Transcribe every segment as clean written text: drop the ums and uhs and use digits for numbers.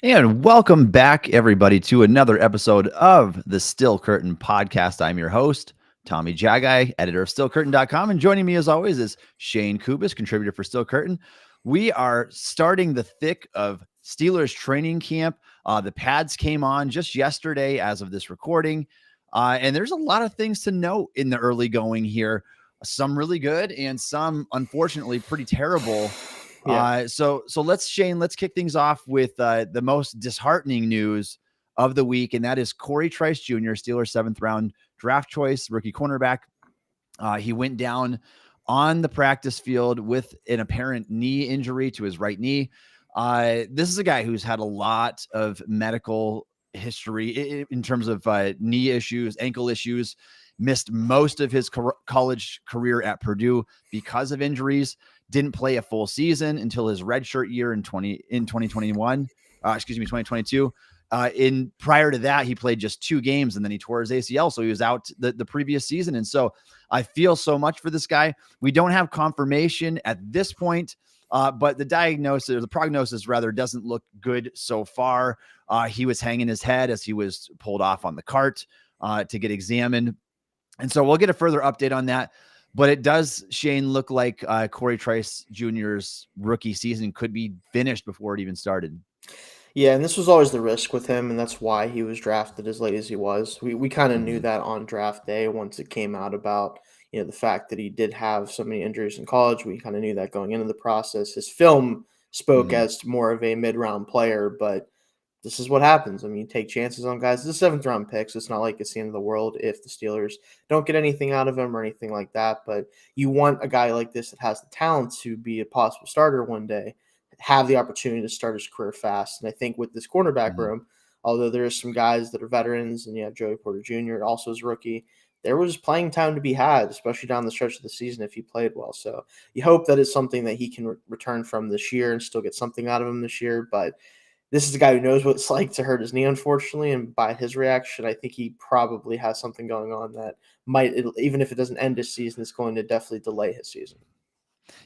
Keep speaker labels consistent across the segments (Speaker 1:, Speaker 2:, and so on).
Speaker 1: And welcome back, everybody, to another episode of the Still Curtain podcast. I'm your host, Tommy Jaggi, editor of StillCurtain.com. And joining me, as always, is Shayne Kubas, contributor for Still Curtain. We are starting the thick of Steelers training camp. The pads came on just yesterday as of this recording. And there's a lot of things to note in the early going here. Some really good and some, unfortunately, pretty terrible. So let's Shayne, let's kick things off with the most disheartening news of the week, and that is Cory Trice Jr., Steelers 7th-round draft choice, rookie cornerback. He went down on the practice field with an apparent knee injury to his right knee. This is a guy who's had a lot of medical history in terms of knee issues, ankle issues, missed most of his college career at Purdue because of injuries, didn't play a full season until his redshirt year in 2021, 2022. In prior to that, he played just 2 games and then he tore his ACL. So he was out the previous season. And so I feel so much for this guy. We don't have confirmation at this point, but the prognosis rather doesn't look good so far. He was hanging his head as he was pulled off on the cart to get examined. And so we'll get a further update on that. But it does, Shayne, look like Cory Trice Jr.'s rookie season could be finished before it even started.
Speaker 2: Yeah, and this was always the risk with him, and that's why he was drafted as late as he was. We kind of knew that on draft day once it came out about the fact that he did have so many injuries in college. We kind of knew that going into the process. His film spoke
Speaker 1: Mm-hmm.
Speaker 2: as more of a mid-round player, but this is what happens. I mean, you take chances on guys. This is a 7th-round pick, so it's not like it's the end of the world if the Steelers don't get anything out of him or anything like that. But you want a guy like this that has the talent to be a possible starter one day, have the opportunity to start his career fast. And I think with this cornerback
Speaker 1: Mm-hmm.
Speaker 2: room, although there are some guys that are veterans, and you have Joey Porter Jr. also as a rookie, there was playing time to be had, especially down the stretch of the season if he played well. So you hope that it's something that he can return from this year and still get something out of him this year. But this is a guy who knows what it's like to hurt his knee, unfortunately. And by his reaction, I think he probably has something going on that might, even if it doesn't end his season, it's going to definitely delay his season.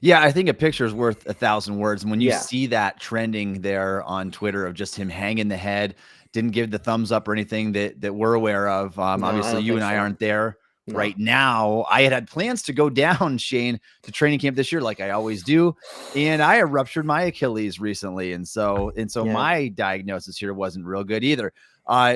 Speaker 1: Yeah, I think a picture is worth 1,000 words. And when you
Speaker 2: Yeah.
Speaker 1: see that trending there on Twitter of just him hanging the head, didn't give the thumbs up or anything that we're aware of.
Speaker 2: No, I
Speaker 1: Obviously,
Speaker 2: don't
Speaker 1: you
Speaker 2: think
Speaker 1: and I
Speaker 2: so.
Speaker 1: aren't there
Speaker 2: No.
Speaker 1: right now. I had plans to go down, Shayne, to training camp this year, like I always do, and I have ruptured my Achilles recently, and so
Speaker 2: Yeah.
Speaker 1: my diagnosis here wasn't real good either.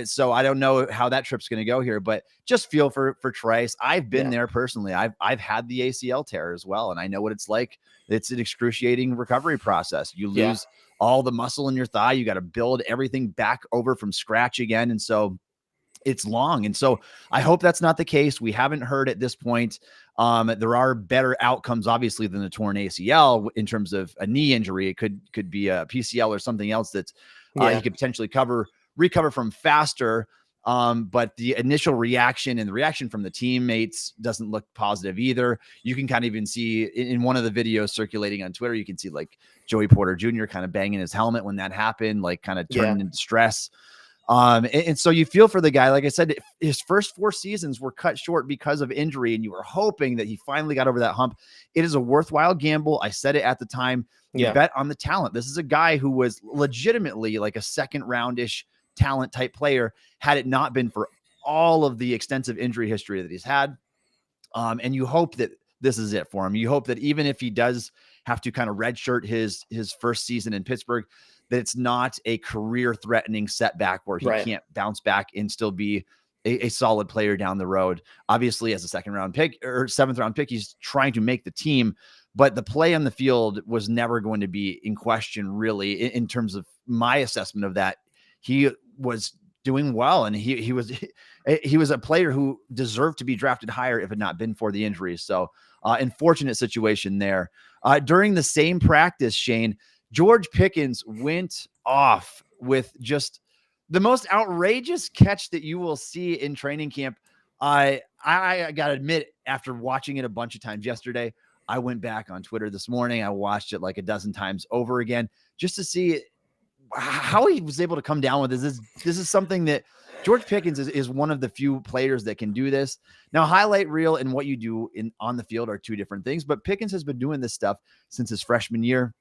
Speaker 1: So I don't know how that trip's going to go here, but just feel for Trice. I've been
Speaker 2: Yeah.
Speaker 1: there personally. I've had the ACL tear as well, and I know what it's like. It's an excruciating recovery process. You
Speaker 2: Yeah.
Speaker 1: lose all the muscle in your thigh. You got to build everything back over from scratch again, and so it's long. And so I hope that's not the case. We haven't heard at this point. There are better outcomes, obviously, than a torn ACL in terms of a knee injury. It could be a PCL or something else that he
Speaker 2: Yeah.
Speaker 1: could potentially recover from faster. But the initial reaction and the reaction from the teammates doesn't look positive either. You can kind of even see in one of the videos circulating on Twitter, you can see like Joey Porter Jr. kind of banging his helmet when that happened, like kind of
Speaker 2: Yeah.
Speaker 1: turning into stress. And so you feel for the guy. Like I said, his first 4 seasons were cut short because of injury, and you were hoping that he finally got over that hump. It is a worthwhile gamble. I said it at the time. You
Speaker 2: Yeah.
Speaker 1: bet on the talent. This is a guy who was legitimately like a second roundish talent type player had it not been for all of the extensive injury history that he's had. And you hope that this is it for him. You hope that even if he does have to kind of redshirt his first season in Pittsburgh, that it's not a career-threatening setback where he
Speaker 2: Right.
Speaker 1: can't bounce back and still be a solid player down the road. Obviously, as a 2nd-round pick or 7th-round pick, he's trying to make the team, but the play on the field was never going to be in question, really, in terms of my assessment of that. He was doing well, and he was a player who deserved to be drafted higher if it had not been for the injuries. So, unfortunate situation there. During the same practice, Shayne, George Pickens went off with just the most outrageous catch that you will see in training camp. I got to admit, after watching it a bunch of times yesterday, I went back on Twitter this morning. I watched it like a dozen times over again just to see how he was able to come down with this. This is something that George Pickens is one of the few players that can do this. Now, highlight reel and what you do on the field are 2 different things, but Pickens has been doing this stuff since his freshman year.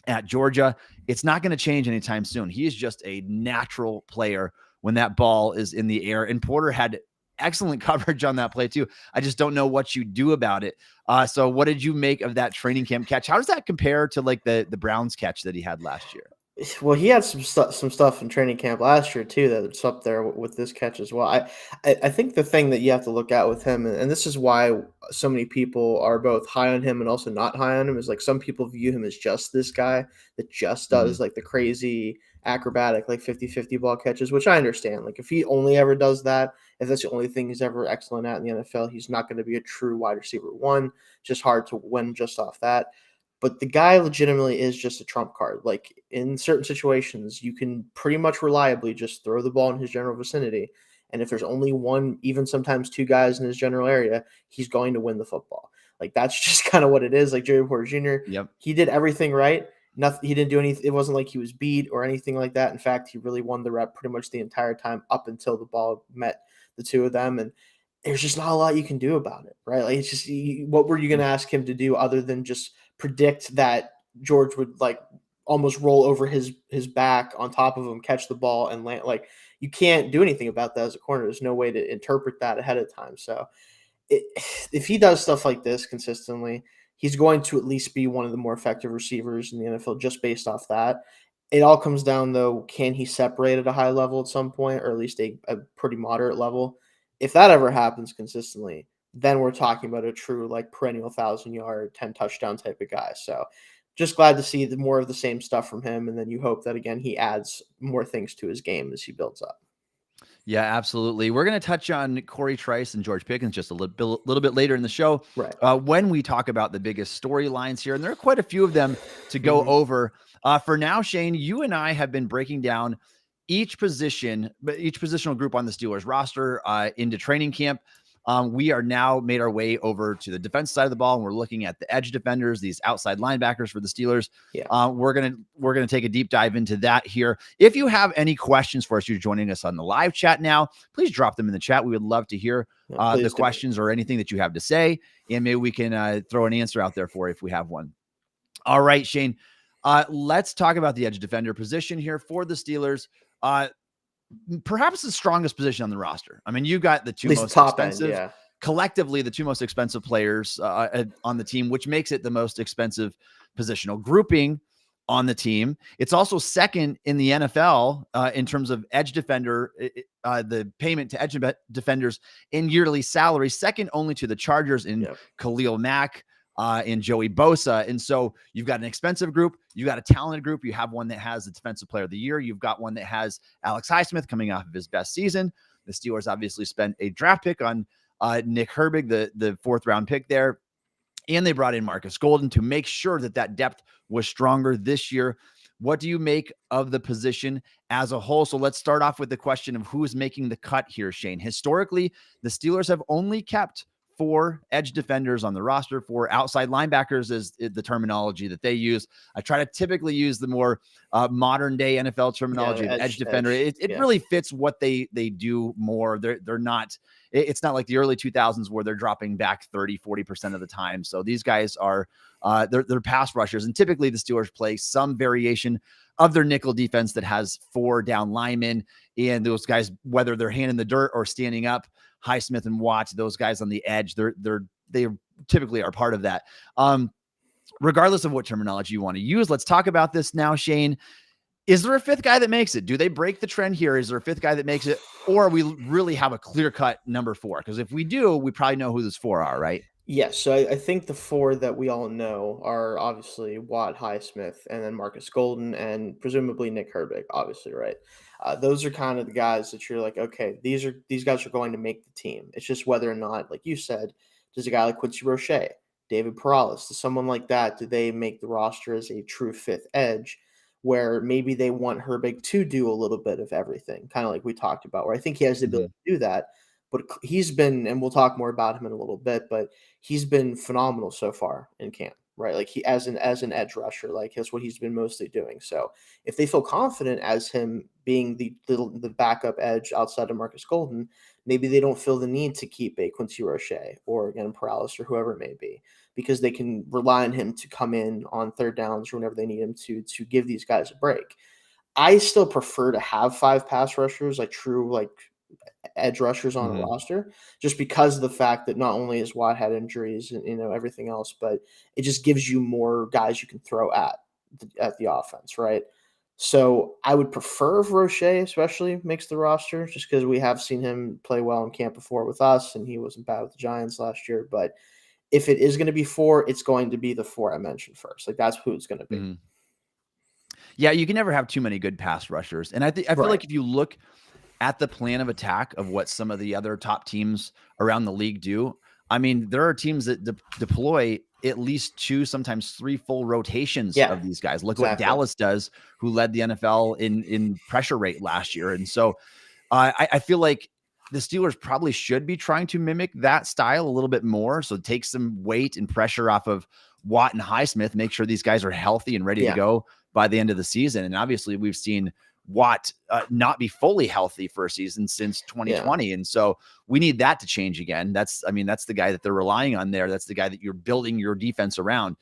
Speaker 1: at Georgia. It's not going to change anytime soon. He is just a natural player when that ball is in the air. And Porter had excellent coverage on that play too. I just don't know what you do about it. So what did you make of that training camp catch? How does that compare to like the Browns catch that he had last year?
Speaker 2: Well, he had some stuff in training camp last year too that's up there with this catch as well. I think the thing that you have to look at with him, and this is why so many people are both high on him and also not high on him, is like some people view him as just this guy that just
Speaker 1: Mhm.
Speaker 2: does like the crazy acrobatic like 50-50 ball catches, which I understand. Like if he only ever does that, if that's the only thing he's ever excellent at in the NFL, he's not going to be a true wide receiver one. It's just hard to win just off that. But the guy legitimately is just a trump card. Like in certain situations, you can pretty much reliably just throw the ball in his general vicinity. And if there's only one, even sometimes two guys in his general area, he's going to win the football. Like that's just kind of what it is. Like Joey Porter Jr.,
Speaker 1: Yep.
Speaker 2: he did everything right. Nothing, he didn't do anything. It wasn't like he was beat or anything like that. In fact, he really won the rep pretty much the entire time up until the ball met the two of them. And there's just not a lot you can do about it, right? Like it's just what were you going to ask him to do other than just predict that George would like almost roll over his back on top of him, catch the ball, and land? Like you can't do anything about that as a corner. There's no way to interpret that ahead of time. So it, if he does stuff like this consistently, he's going to at least be one of the more effective receivers in the NFL just based off that. It all comes down though, can he separate at a high level at some point, or at least a pretty moderate level? If that ever happens consistently, then we're talking about a true like perennial 1,000-yard, 10 touchdown type of guy. So just glad to see the more of the same stuff from him. And then you hope that again he adds more things to his game as he builds up.
Speaker 1: Yeah, absolutely. We're going to touch on Cory Trice and George Pickens just a little bit later in the show
Speaker 2: Right.
Speaker 1: when we talk about the biggest storylines here. And there are quite a few of them to go
Speaker 2: Mm-hmm.
Speaker 1: over. For now, Shayne, you and I have been breaking down each positional group on the Steelers roster into training camp. We are now made our way over to the defense side of the ball, and we're looking at the edge defenders, these outside linebackers for the Steelers.
Speaker 2: Yeah.
Speaker 1: We're gonna take a deep dive into that here. If you have any questions for us, you're joining us on the live chat now. Please drop them in the chat. We would love to hear
Speaker 2: No,
Speaker 1: the
Speaker 2: please do.
Speaker 1: questions or anything that you have to say, and maybe we can throw an answer out there for you if we have one. All right, Shayne. Let's talk about the edge defender position here for the Steelers. Perhaps the strongest position on the roster. I mean, you got the
Speaker 2: At
Speaker 1: two
Speaker 2: least the
Speaker 1: most
Speaker 2: top end,
Speaker 1: expensive,
Speaker 2: yeah.
Speaker 1: collectively, the two most expensive players on the team, which makes it the most expensive positional grouping on the team. It's also second in the NFL in terms of edge defender, the payment to edge defenders in yearly salary, second only to the Chargers in
Speaker 2: Yep.
Speaker 1: Khalil Mack and Joey Bosa. And so you've got an expensive group, you got a talented group, you have one that has the defensive player of the year, you've got one that has Alex Highsmith coming off of his best season. The Steelers obviously spent a draft pick on Nick Herbig, the fourth round pick there. And they brought in Marcus Golden to make sure that that depth was stronger this year. What do you make of the position as a whole? So let's start off with the question of who is making the cut here, Shayne. Historically, the Steelers have only kept 4 edge defenders on the roster. 4 outside linebackers is the terminology that they use. I try to typically use the more modern day NFL
Speaker 2: Yeah,
Speaker 1: terminology of edge defender.
Speaker 2: edge.
Speaker 1: It
Speaker 2: Yeah.
Speaker 1: really fits what they do more. They're not, it's not like the early 2000s where they're dropping back 30-40% of the time. So these guys are they're pass rushers, and typically the Steelers play some variation of their nickel defense that has 4 down linemen, and those guys, whether they're hand in the dirt or standing up, Highsmith and Watt, those guys on the edge, they typically are part of that. Regardless of what terminology you want to use, let's talk about this now, Shayne. Is there a 5th guy that makes it? Do they break the trend here? Is there a 5th guy that makes it? Or we really have a clear-cut number 4? Because if we do, we probably know who those 4 are, right?
Speaker 2: Yes, so I think the 4 that we all know are obviously Watt, Highsmith, and then Marcus Golden, and presumably Nick Herbig, obviously, right? Those are kind of the guys that you're like, okay, these guys are going to make the team. It's just whether or not, like you said, does a guy like Quincy Roche, David Perales, does someone like that, do they make the roster as a true 5th edge, where maybe they want Herbig to do a little bit of everything, kind of like we talked about, where I think he has the ability to do that. But he's been, and we'll talk more about him in a little bit, but he's been phenomenal so far in camp, right? Like he as an edge rusher, like that's what he's been mostly doing. So if they feel confident as him being the backup edge outside of Marcus Golden, maybe they don't feel the need to keep a Quincy Roche or again Perales or whoever it may be. because they can rely on him to come in on third downs or whenever they need him to give these guys a break. I still prefer to have 5 pass rushers, like true like edge rushers on a
Speaker 1: Mhm.
Speaker 2: roster, just because of the fact that not only has Watt had injuries and everything else, but it just gives you more guys you can throw at the offense, right? So I would prefer if Roche especially makes the roster, just because we have seen him play well in camp before with us, and he wasn't bad with the Giants last year. But if it is going to be 4, it's going to be the 4 I mentioned first. Like that's who it's going to be.
Speaker 1: Mhm. Yeah, you can never have too many good pass rushers. And I feel
Speaker 2: Right.
Speaker 1: like if you look at the plan of attack of what some of the other top teams around the league do, I mean, there are teams that deploy at least 2, sometimes 3 full rotations
Speaker 2: Yeah.
Speaker 1: of these guys. Look what
Speaker 2: Exactly.
Speaker 1: Dallas does, who led the NFL in pressure rate last year. And so I feel like the Steelers probably should be trying to mimic that style a little bit more. So take some weight and pressure off of Watt and Highsmith, make sure these guys are healthy and ready to
Speaker 2: Yeah.
Speaker 1: go by the end of the season. And obviously, we've seen Watt not be fully healthy for a season since
Speaker 2: Yeah.
Speaker 1: 2020. And so we need that to change again. That's the guy that they're relying on there. That's the guy that you're building your defense around.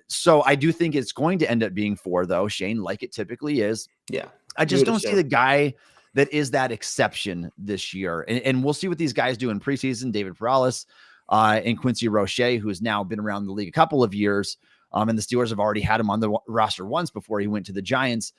Speaker 1: So I do think it's going to end up being 4, though, Shayne, like it typically is.
Speaker 2: Yeah.
Speaker 1: I
Speaker 2: You
Speaker 1: just
Speaker 2: would
Speaker 1: don't see the
Speaker 2: assume.
Speaker 1: guy that is that exception this year. And we'll see what these guys do in preseason. David Perales and Quincy Roche, who has now been around the league a couple of years. And the Steelers have already had him on the roster once before he went to the Giants.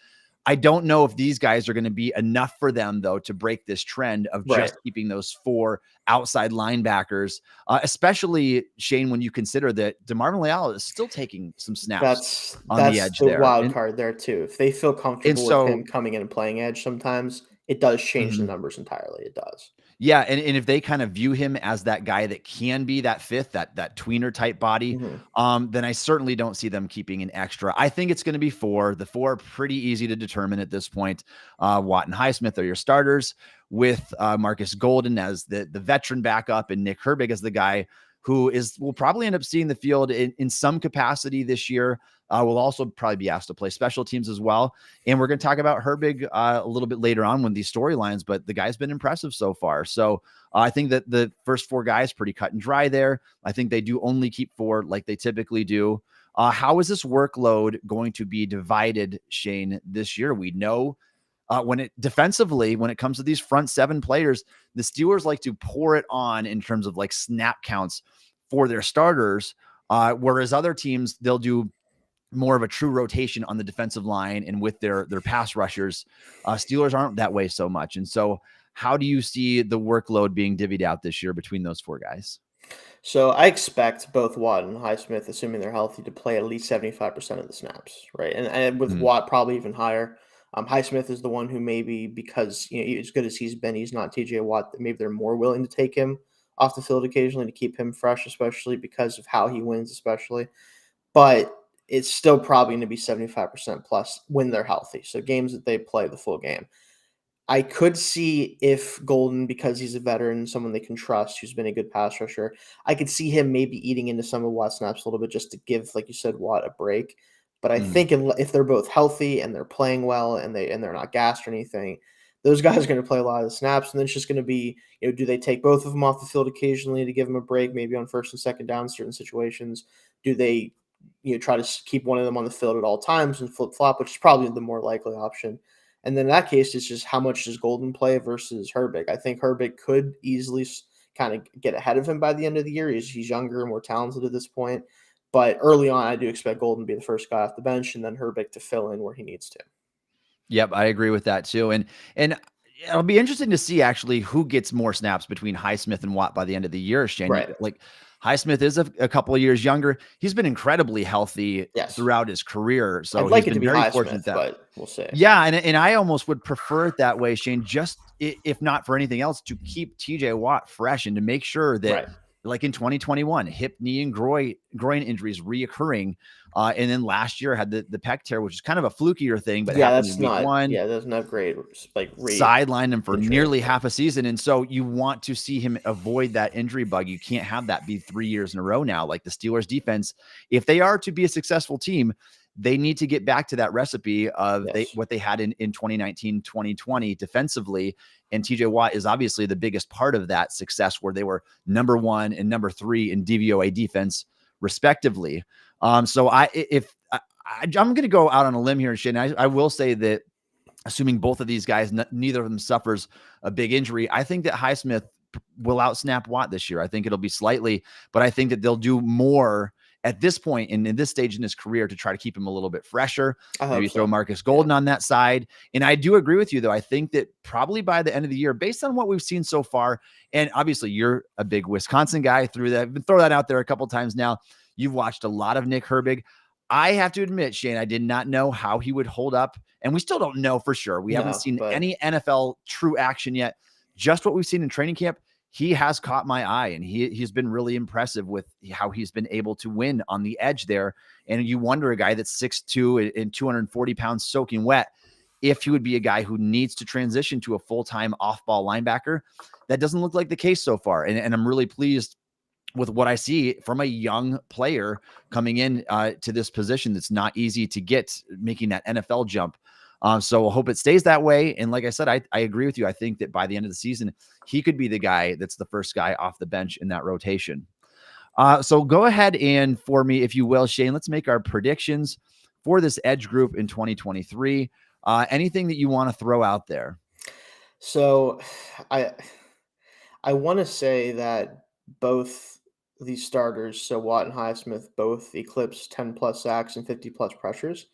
Speaker 1: I don't know if these guys are going to be enough for them, though, to break this trend of
Speaker 2: Right.
Speaker 1: just keeping those 4 outside linebackers, especially, Shayne, when you consider that DeMarvin Leal is still taking some snaps on the
Speaker 2: That's
Speaker 1: edge
Speaker 2: the
Speaker 1: there.
Speaker 2: wild card there too. If they feel
Speaker 1: And
Speaker 2: comfortable with
Speaker 1: so,
Speaker 2: him coming in and playing edge sometimes, it does change the
Speaker 1: mhm.
Speaker 2: numbers entirely. It does.
Speaker 1: Yeah, and if they kind of view him as that guy that can be that 5th, that tweener type body,
Speaker 2: Mhm.
Speaker 1: then I certainly don't see them keeping an extra. I think it's going to be 4. The 4 are pretty easy to determine at this point. Watt and Highsmith are your starters, with Marcus Golden as the veteran backup, and Nick Herbig as the guy who will probably end up seeing the field in some capacity this year. Will also probably be asked to play special teams as well. And we're going to talk about Herbig a little bit later on when these storylines, but the guy's been impressive so far. So I think that the first 4 guys pretty cut and dry there. I think they do only keep 4 like they typically do. How is this workload going to be divided, Shayne, this year? We know when it comes to these front 7 players, the Steelers like to pour it on in terms of like snap counts for their starters. Whereas other teams, they'll do more of a true rotation on the defensive line and with their pass rushers. Steelers aren't that way so much. And so how do you see the workload being divvied out this year between those 4 guys?
Speaker 2: So I expect both Watt and Highsmith, assuming they're healthy, to play at least 75% of the snaps, right? And with
Speaker 1: Mhm.
Speaker 2: Watt probably even higher. Highsmith is the one who maybe, because as good as he's been, he's not TJ Watt. That maybe they're more willing to take him off the field occasionally to keep him fresh, especially because of how he wins, especially. But it's still probably going to be 75% plus when they're healthy. So games that they play the full game. I could see if Golden, because he's a veteran, someone they can trust, who's been a good pass rusher, I could see him maybe eating into some of Watt's snaps a little bit just to give, like you said, Watt a break. But I
Speaker 1: Mhm.
Speaker 2: think if they're both healthy and they're playing well and they're not gassed or anything, those guys are going to play a lot of the snaps. And then it's just going to be, do they take both of them off the field occasionally to give them a break, maybe on first and second down in certain situations? Do they, try to keep one of them on the field at all times and flip flop, which is probably the more likely option. And then in that case, it's just how much does Golden play versus Herbig. I think Herbig could easily kind of get ahead of him by the end of the year. He's younger and more talented at this point. But early on, I do expect Golden to be the first guy off the bench and then Herbig to fill in where he needs to.
Speaker 1: Yep, I agree with that too. And it'll be interesting to see actually who gets more snaps between Highsmith and Watt by the end of the year, Shane.
Speaker 2: Right.
Speaker 1: Like Highsmith is a couple of years younger. He's been incredibly healthy
Speaker 2: Yes.
Speaker 1: throughout his career. So
Speaker 2: I'd
Speaker 1: he's
Speaker 2: like it to
Speaker 1: been
Speaker 2: be
Speaker 1: very fortunate
Speaker 2: Highsmith,
Speaker 1: that.
Speaker 2: but we'll see.
Speaker 1: Yeah, and I almost would prefer it that way, Shane, just if not for anything else, to keep TJ Watt fresh and to make sure that,
Speaker 2: Right.
Speaker 1: like in 2021, hip, knee, and groin injuries reoccurring. And then last year had the pec tear, which is kind of a flukier thing, but
Speaker 2: Yeah,
Speaker 1: happened in week 1.
Speaker 2: that's not great. Like
Speaker 1: Sidelined him for
Speaker 2: injury.
Speaker 1: nearly half a season. And so you want to see him avoid that injury bug. You can't have that be 3 years in a row now. Like the Steelers defense, if they are to be a successful team, they need to get back to that recipe of
Speaker 2: Yes.
Speaker 1: what they had in 2019, 2020 defensively. And TJ Watt is obviously the biggest part of that success, where they were number 1 and number 3 in DVOA defense, respectively. So I'm going to go out on a limb here, Shane. I will say that assuming both of these guys, neither of them suffers a big injury, I think that Highsmith will outsnap Watt this year. I think it'll be slightly, but I think that they'll do more at this point in this stage in his career to try to keep him a little bit fresher. Maybe throw Marcus Golden on that side. And I do agree with you, though. I think that probably by the end of the year, based on what we've seen so far, and obviously you're a big Wisconsin guy, throw that out there a couple times now. You've watched a lot of Nick Herbig. I have to admit, Shane, I did not know how he would hold up. And we still don't know for sure. We haven't seen any NFL true action yet. Just what we've seen in training camp, he has caught my eye, and he's been really impressive with how he's been able to win on the edge there. And you wonder, a guy that's 6'2" and 240 pounds soaking wet, if he would be a guy who needs to transition to a full-time off-ball linebacker. That doesn't look like the case so far. And I'm really pleased with what I see from a young player coming in to this position that's not easy to get, making that NFL jump. So I hope it stays that way. And like I said, I agree with you. I think that by the end of the season, he could be the guy that's the first guy off the bench in that rotation. So go ahead and, for me, if you will, Shane, let's make our predictions for this edge group in 2023. Anything that you want to throw out there?
Speaker 2: So I want to say that both these starters, so Watt and Highsmith, both eclipse 10 plus sacks and 50 plus pressures.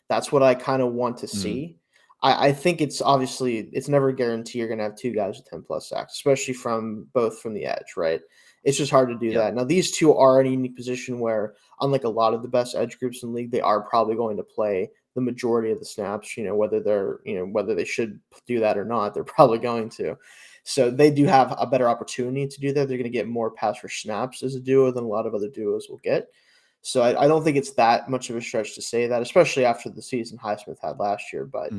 Speaker 2: That's what I kind of want to see. I think it's never a guarantee you're going to have two guys with 10 plus sacks, especially from the edge, right? It's just hard to do that. Now, these two are in a unique position where, unlike a lot of the best edge groups in the league, they are probably going to play the majority of the snaps, whether they should do that or not, they're probably going to. So they do have a better opportunity to do that. They're going to get more pass rush snaps as a duo than a lot of other duos will get. So I don't think it's that much of a stretch to say that, especially after the season Highsmith had last year. But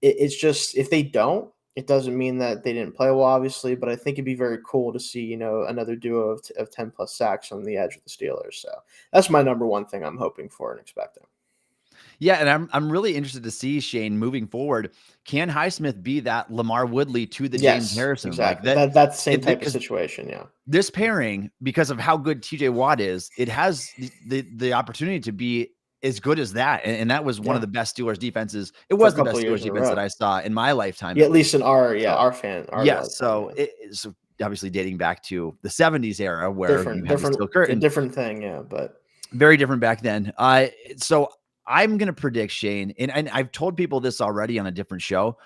Speaker 2: it's just, if they don't, it doesn't mean that they didn't play well, obviously. But I think it'd be very cool to see, another duo of 10 plus sacks on the edge of the Steelers. So that's my number one thing I'm hoping for and expecting.
Speaker 1: Yeah, and I'm really interested to see, Shane, moving forward, can Highsmith be that Lamar Woodley to the James Harrison?
Speaker 2: Exactly. Like that's the same type of situation, yeah.
Speaker 1: This pairing, because of how good TJ Watt is, it has the opportunity to be as good as that. And that was one of the best Steelers defenses. It was the best Steelers defense that I saw in my lifetime.
Speaker 2: Yeah, at least in our fan.
Speaker 1: So it's obviously dating back to the 70s era where
Speaker 2: different thing, yeah, but
Speaker 1: very different back then. So I'm going to predict, Shane, and I've told people this already on a different show.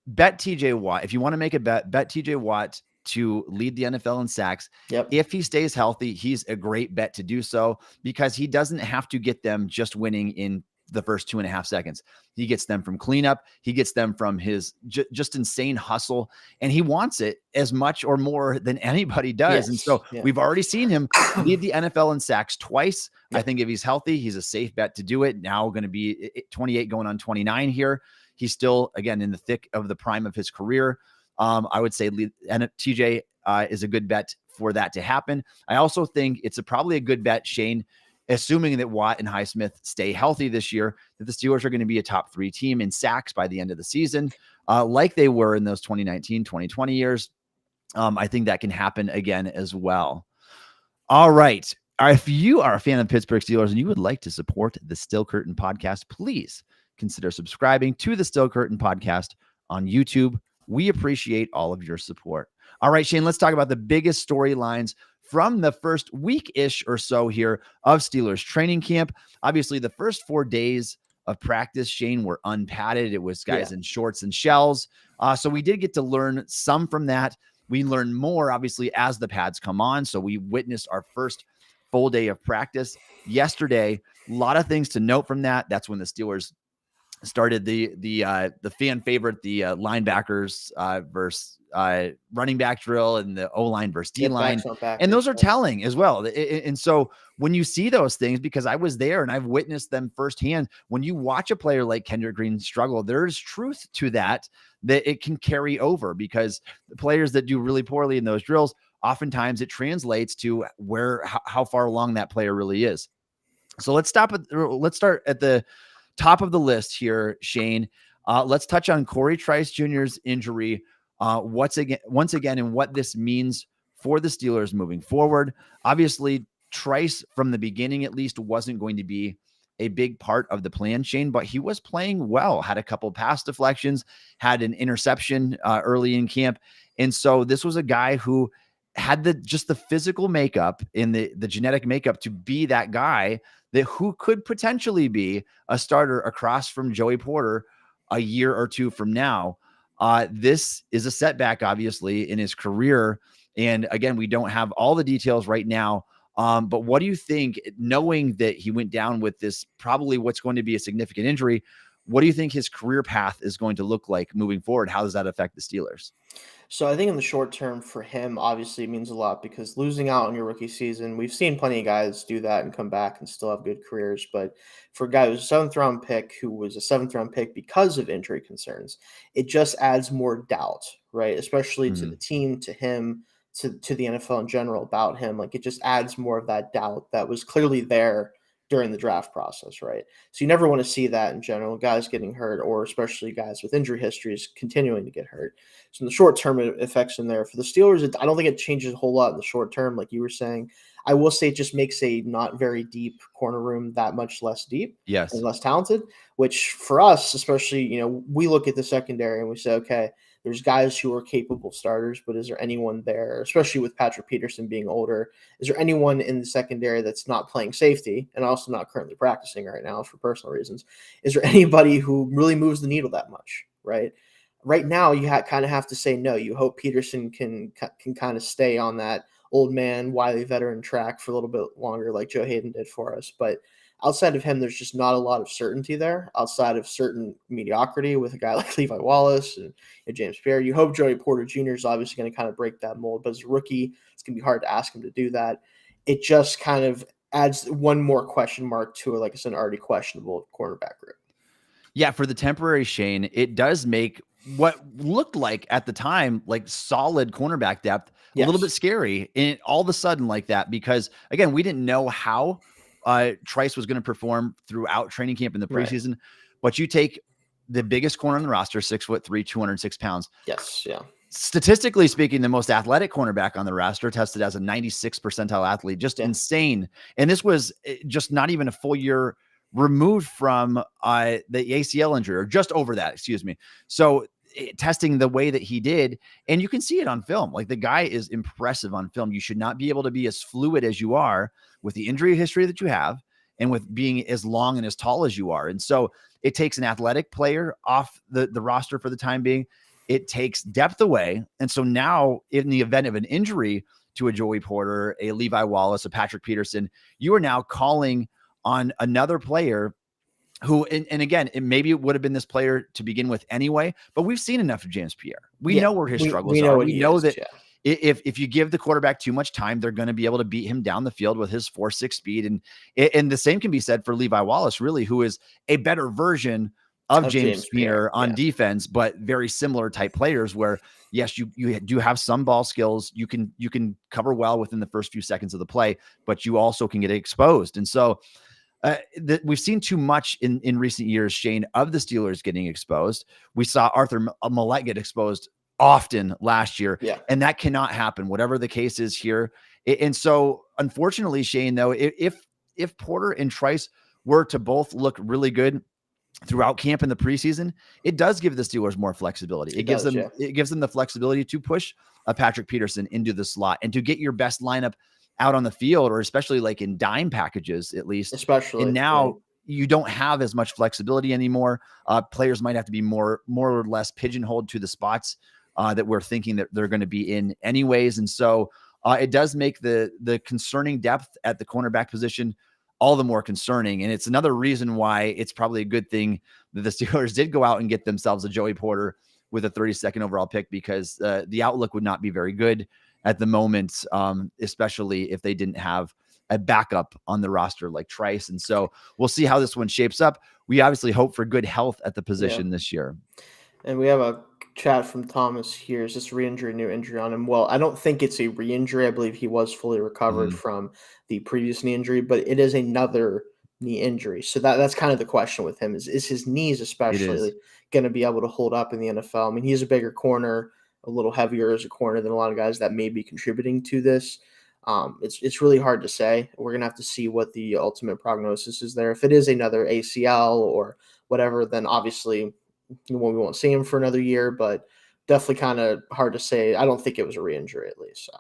Speaker 1: Bet TJ Watt. If you want to make a bet TJ Watt to lead the NFL in sacks. If he stays healthy, he's a great bet to do so, because he doesn't have to get them just winning in the first 2.5 seconds. He gets them from cleanup. He gets them from his just insane hustle, and he wants it as much or more than anybody does. And so we've already seen him lead the NFL in sacks twice. I think if he's healthy, he's a safe bet to do it. Now going to be 28 going on 29 here. He's still, again, in the thick of the prime of his career. I would say TJ is a good bet for that to happen. I also think it's probably a good bet, Shane, assuming that Watt and Highsmith stay healthy this year, that the Steelers are going to be a top 3 team in sacks by the end of the season, like they were in those 2019, 2020 years. I think that can happen again as well. All right. If you are a fan of Pittsburgh Steelers and you would like to support the Still Curtain podcast, please consider subscribing to the Still Curtain podcast on YouTube. We appreciate all of your support. All right, Shane, let's talk about the biggest storylines from the first week-ish or so here of Steelers training camp. Obviously, the first 4 days of practice, Shane, were unpadded. It was guys in shorts and shells. So we did get to learn some from that. We learned more, obviously, as the pads come on. So we witnessed our first full day of practice yesterday. A lot of things to note from that. That's when the Steelers started the fan favorite, the linebackers versus running back drill, and the O-line versus D-line. And those are telling as well. And so when you see those things, because I was there and I've witnessed them firsthand, when you watch a player like Kendrick Green struggle, there's truth to that it can carry over, because the players that do really poorly in those drills, oftentimes it translates to how far along that player really is. So let's start at the top of the list here, Shane. Let's touch on Cory Trice Jr.'s injury once again, and what this means for the Steelers moving forward. Obviously, Trice from the beginning, at least, wasn't going to be a big part of the plan, Shayne, but he was playing well, had a couple pass deflections, had an interception early in camp. And so this was a guy who had just the physical makeup and the genetic makeup to be that guy that who could potentially be a starter across from Joey Porter a year or two from now. This is a setback, obviously, in his career. And again, we don't have all the details right now. But what do you think, knowing that he went down with this, probably what's going to be a significant injury? What do you think his career path is going to look like moving forward? How does that affect the Steelers?
Speaker 2: So I think in the short term for him, obviously it means a lot because losing out on your rookie season, we've seen plenty of guys do that and come back and still have good careers. But for a guy who's a seventh round pick, who was a seventh round pick because of injury concerns, it just adds more doubt, right? Especially to the team, to him, to the NFL in general about him. Like it just adds more of that doubt that was clearly there during the draft process, right? So you never want to see that in general, guys getting hurt, or especially guys with injury histories continuing to get hurt. So in the short term, it affects him there. For the Steelers, I don't think it changes a whole lot in the short term, like you were saying. I will say it just makes a not very deep corner room that much less deep
Speaker 1: Yes.
Speaker 2: and less talented, which for us, especially, we look at the secondary and we say, okay, there's guys who are capable starters, but is there anyone there, especially with Patrick Peterson being older, is there anyone in the secondary that's not playing safety and also not currently practicing right now for personal reasons? Is there anybody who really moves the needle that much, right? Right now, you kind of have to say no. You hope Peterson can kind of stay on that old man, wily veteran track for a little bit longer like Joe Hayden did for us. But outside of him, there's just not a lot of certainty there outside of certain mediocrity with a guy like Levi Wallace and James Pierre. You hope Joey Porter Jr. is obviously going to kind of break that mold, but as a rookie, it's going to be hard to ask him to do that. It just kind of adds one more question mark to like I said, already questionable cornerback group.
Speaker 1: Yeah, for the temporary, Shayne, it does make what looked like at the time like solid cornerback depth a little bit scary, and all of a sudden like that, because again, we didn't know how Trice was going to perform throughout training camp in the preseason. Right. But you take the biggest corner on the roster, 6'3", 206 pounds.
Speaker 2: Yes, yeah.
Speaker 1: Statistically speaking, the most athletic cornerback on the roster, tested as a 96 percentile athlete, just insane. And this was just not even a full year removed from the ACL injury, or just over that, excuse me. So testing the way that he did, and you can see it on film. Like the guy is impressive on film. You should not be able to be as fluid as you are with the injury history that you have and with being as long and as tall as you are. And so it takes an athletic player off the roster for the time being. It takes depth away. And so now in the event of an injury to a Joey Porter, a Levi Wallace, a Patrick Peterson, you are now calling on another player who, and again, maybe it would have been this player to begin with anyway, but we've seen enough of James Pierre. We know where his struggles are. We know that if you give the quarterback too much time, they're going to be able to beat him down the field with his 4.6 speed. And the same can be said for Levi Wallace, really, who is a better version of James Pierre on defense, but very similar type players where, yes, you do have some ball skills. You can cover well within the first few seconds of the play, but you also can get exposed. And so we've seen too much in recent years, Shayne, of the Steelers getting exposed. We saw Arthur Millette get exposed often last year, and that cannot happen, whatever the case is here. And so, unfortunately, Shayne, though, if Porter and Trice were to both look really good throughout camp in the preseason, it does give the Steelers more flexibility. It gives them the flexibility to push a Patrick Peterson into the slot and to get your best lineup out on the field, or especially like in dime packages, at least. And now you don't have as much flexibility anymore. Players might have to be more or less pigeonholed to the spots that we're thinking that they're going to be in anyways. And so it does make the concerning depth at the cornerback position all the more concerning. And it's another reason why it's probably a good thing that the Steelers did go out and get themselves a Joey Porter with a 32nd overall pick, because the outlook would not be very good at the moment, especially if they didn't have a backup on the roster like Trice. And so we'll see how this one shapes up. We obviously hope for good health at the position this year.
Speaker 2: And we have a chat from Thomas here. Is this re-injury, new injury on him? Well, I don't think it's a re-injury. I believe he was fully recovered from the previous knee injury, but it is another knee injury. So that's kind of the question with him is his knees especially going to be able to hold up in the NFL? I mean, he's a bigger corner, a little heavier as a corner than a lot of guys that may be contributing to this. It's really hard to say. We're gonna have to see what the ultimate prognosis is there. If it is another ACL or whatever, then obviously we won't see him for another year. But definitely kind of hard to say. I don't think it was a re-injury at least. So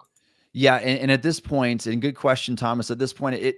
Speaker 1: Yeah, and at this point, and good question, Thomas. At this point,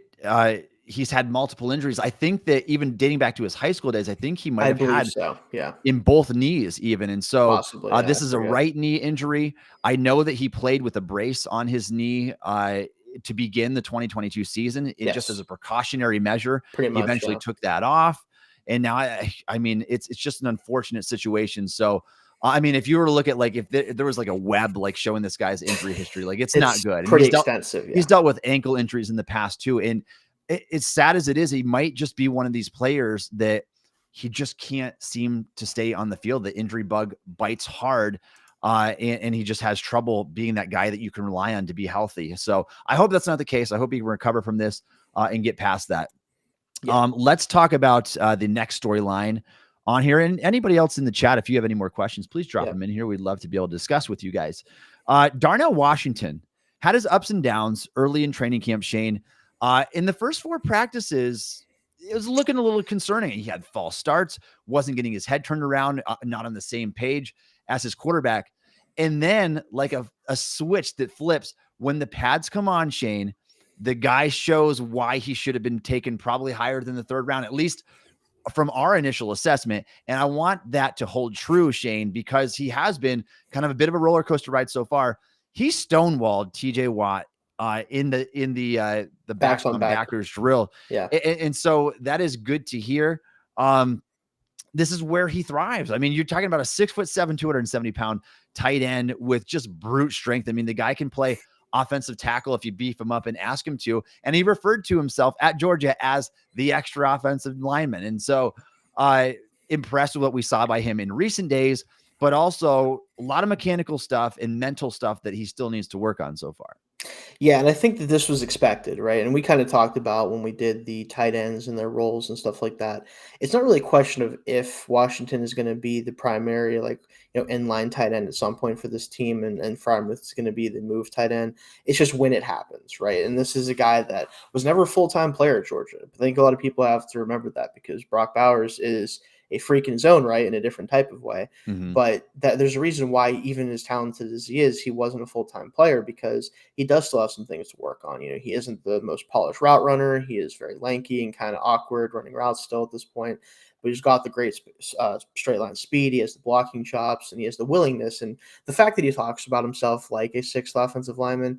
Speaker 1: he's had multiple injuries. I think that even dating back to his high school days, I think he might
Speaker 2: I
Speaker 1: have
Speaker 2: believe
Speaker 1: had
Speaker 2: so. Yeah,
Speaker 1: in both knees even. And so
Speaker 2: possibly. Yeah, I
Speaker 1: this is a
Speaker 2: forget.
Speaker 1: right knee injury. I know that he played with a brace on his knee to begin the 2022 season. It just as
Speaker 2: Yes,
Speaker 1: a precautionary measure,
Speaker 2: pretty
Speaker 1: he
Speaker 2: much.
Speaker 1: eventually
Speaker 2: Yeah,
Speaker 1: took that off. And now I mean, it's just an unfortunate situation. So I mean, if you were to look at like if there was like a web like showing this guy's injury history, like it's not
Speaker 2: it's
Speaker 1: good. And
Speaker 2: pretty extensive.
Speaker 1: he's
Speaker 2: Yeah,
Speaker 1: dealt with ankle injuries in the past too. And it's sad as it is, he might just be one of these players that he just can't seem to stay on the field. The injury bug bites hard. And he just has trouble being that guy that you can rely on to be healthy. So I hope that's not the case. I hope he can recover from this and get past that.
Speaker 2: yeah,
Speaker 1: Let's talk about the next storyline on here. And anybody else in the chat, if you have any more questions, please drop
Speaker 2: yeah.
Speaker 1: them in here. We'd love to be able to discuss with you guys. Darnell Washington had his ups and downs early in training camp, Shayne. In the first 4 practices, it was looking a little concerning. He had false starts, wasn't getting his head turned around, not on the same page as his quarterback. And then, like a switch that flips, when the pads come on, Shayne, the guy shows why he should have been taken probably higher than the 3rd round, at least from our initial assessment. And I want that to hold true, Shayne, because he has been kind of a bit of a roller coaster ride so far. He stonewalled TJ Watt in the
Speaker 2: Backs
Speaker 1: backs
Speaker 2: on
Speaker 1: on
Speaker 2: back.
Speaker 1: backers drill.
Speaker 2: Yeah,
Speaker 1: And so that is good to hear. This is where he thrives. I mean, you're talking about a 6'7", 270-pound tight end with just brute strength. I mean, the guy can play offensive tackle if you beef him up and ask him to. And he referred to himself at Georgia as the extra offensive lineman. And so impressed with what we saw by him in recent days, but also a lot of mechanical stuff and mental stuff that he still needs to work on so far.
Speaker 2: yeah, and I think that this was expected, right? And we kind of talked about when we did the tight ends and their roles and stuff like that. It's not really a question of if Washington is going to be the primary, like, inline tight end at some point for this team, and Freiermuth is going to be the move tight end. It's just when it happens, right? And this is a guy that was never a full-time player at Georgia. I think a lot of people have to remember that because Brock Bowers is a freak in his own right in a different type of way.
Speaker 1: Mm-hmm.
Speaker 2: But that there's a reason why, even as talented as he is, he wasn't a full-time player because he does still have some things to work on. He isn't the most polished route runner. He is very lanky and kind of awkward running routes still at this point. But he's got the great straight line speed. He has the blocking chops, and he has the willingness. And the fact that he talks about himself like a 6th offensive lineman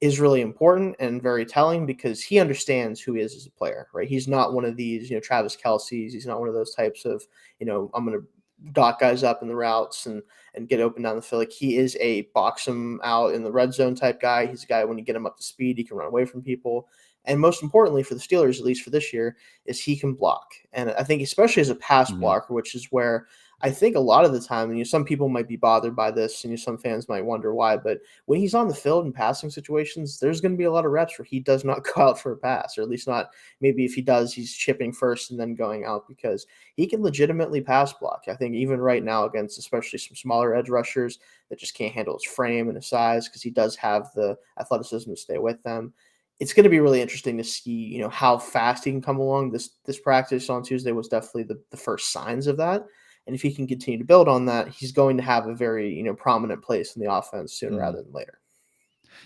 Speaker 2: is really important and very telling because he understands who he is as a player, right? He's not one of these, Travis Kelce's. He's not one of those types of, I'm going to dot guys up in the routes and get open down the field. Like, he is a box him out in the red zone type guy. He's a guy, when you get him up to speed, he can run away from people. And most importantly for the Steelers, at least for this year, is he can block. And I think especially as a pass blocker, which is where I think a lot of the time, and some people might be bothered by this, and some fans might wonder why, but when he's on the field in passing situations, there's going to be a lot of reps where he does not go out for a pass, or at least not. Maybe if he does, he's chipping first and then going out, because he can legitimately pass block. I think even right now against especially some smaller edge rushers that just can't handle his frame and his size, because he does have the athleticism to stay with them. It's going to be really interesting to see, how fast he can come along. This practice on Tuesday was definitely the first signs of that. And if he can continue to build on that, he's going to have a very, prominent place in the offense sooner rather than later.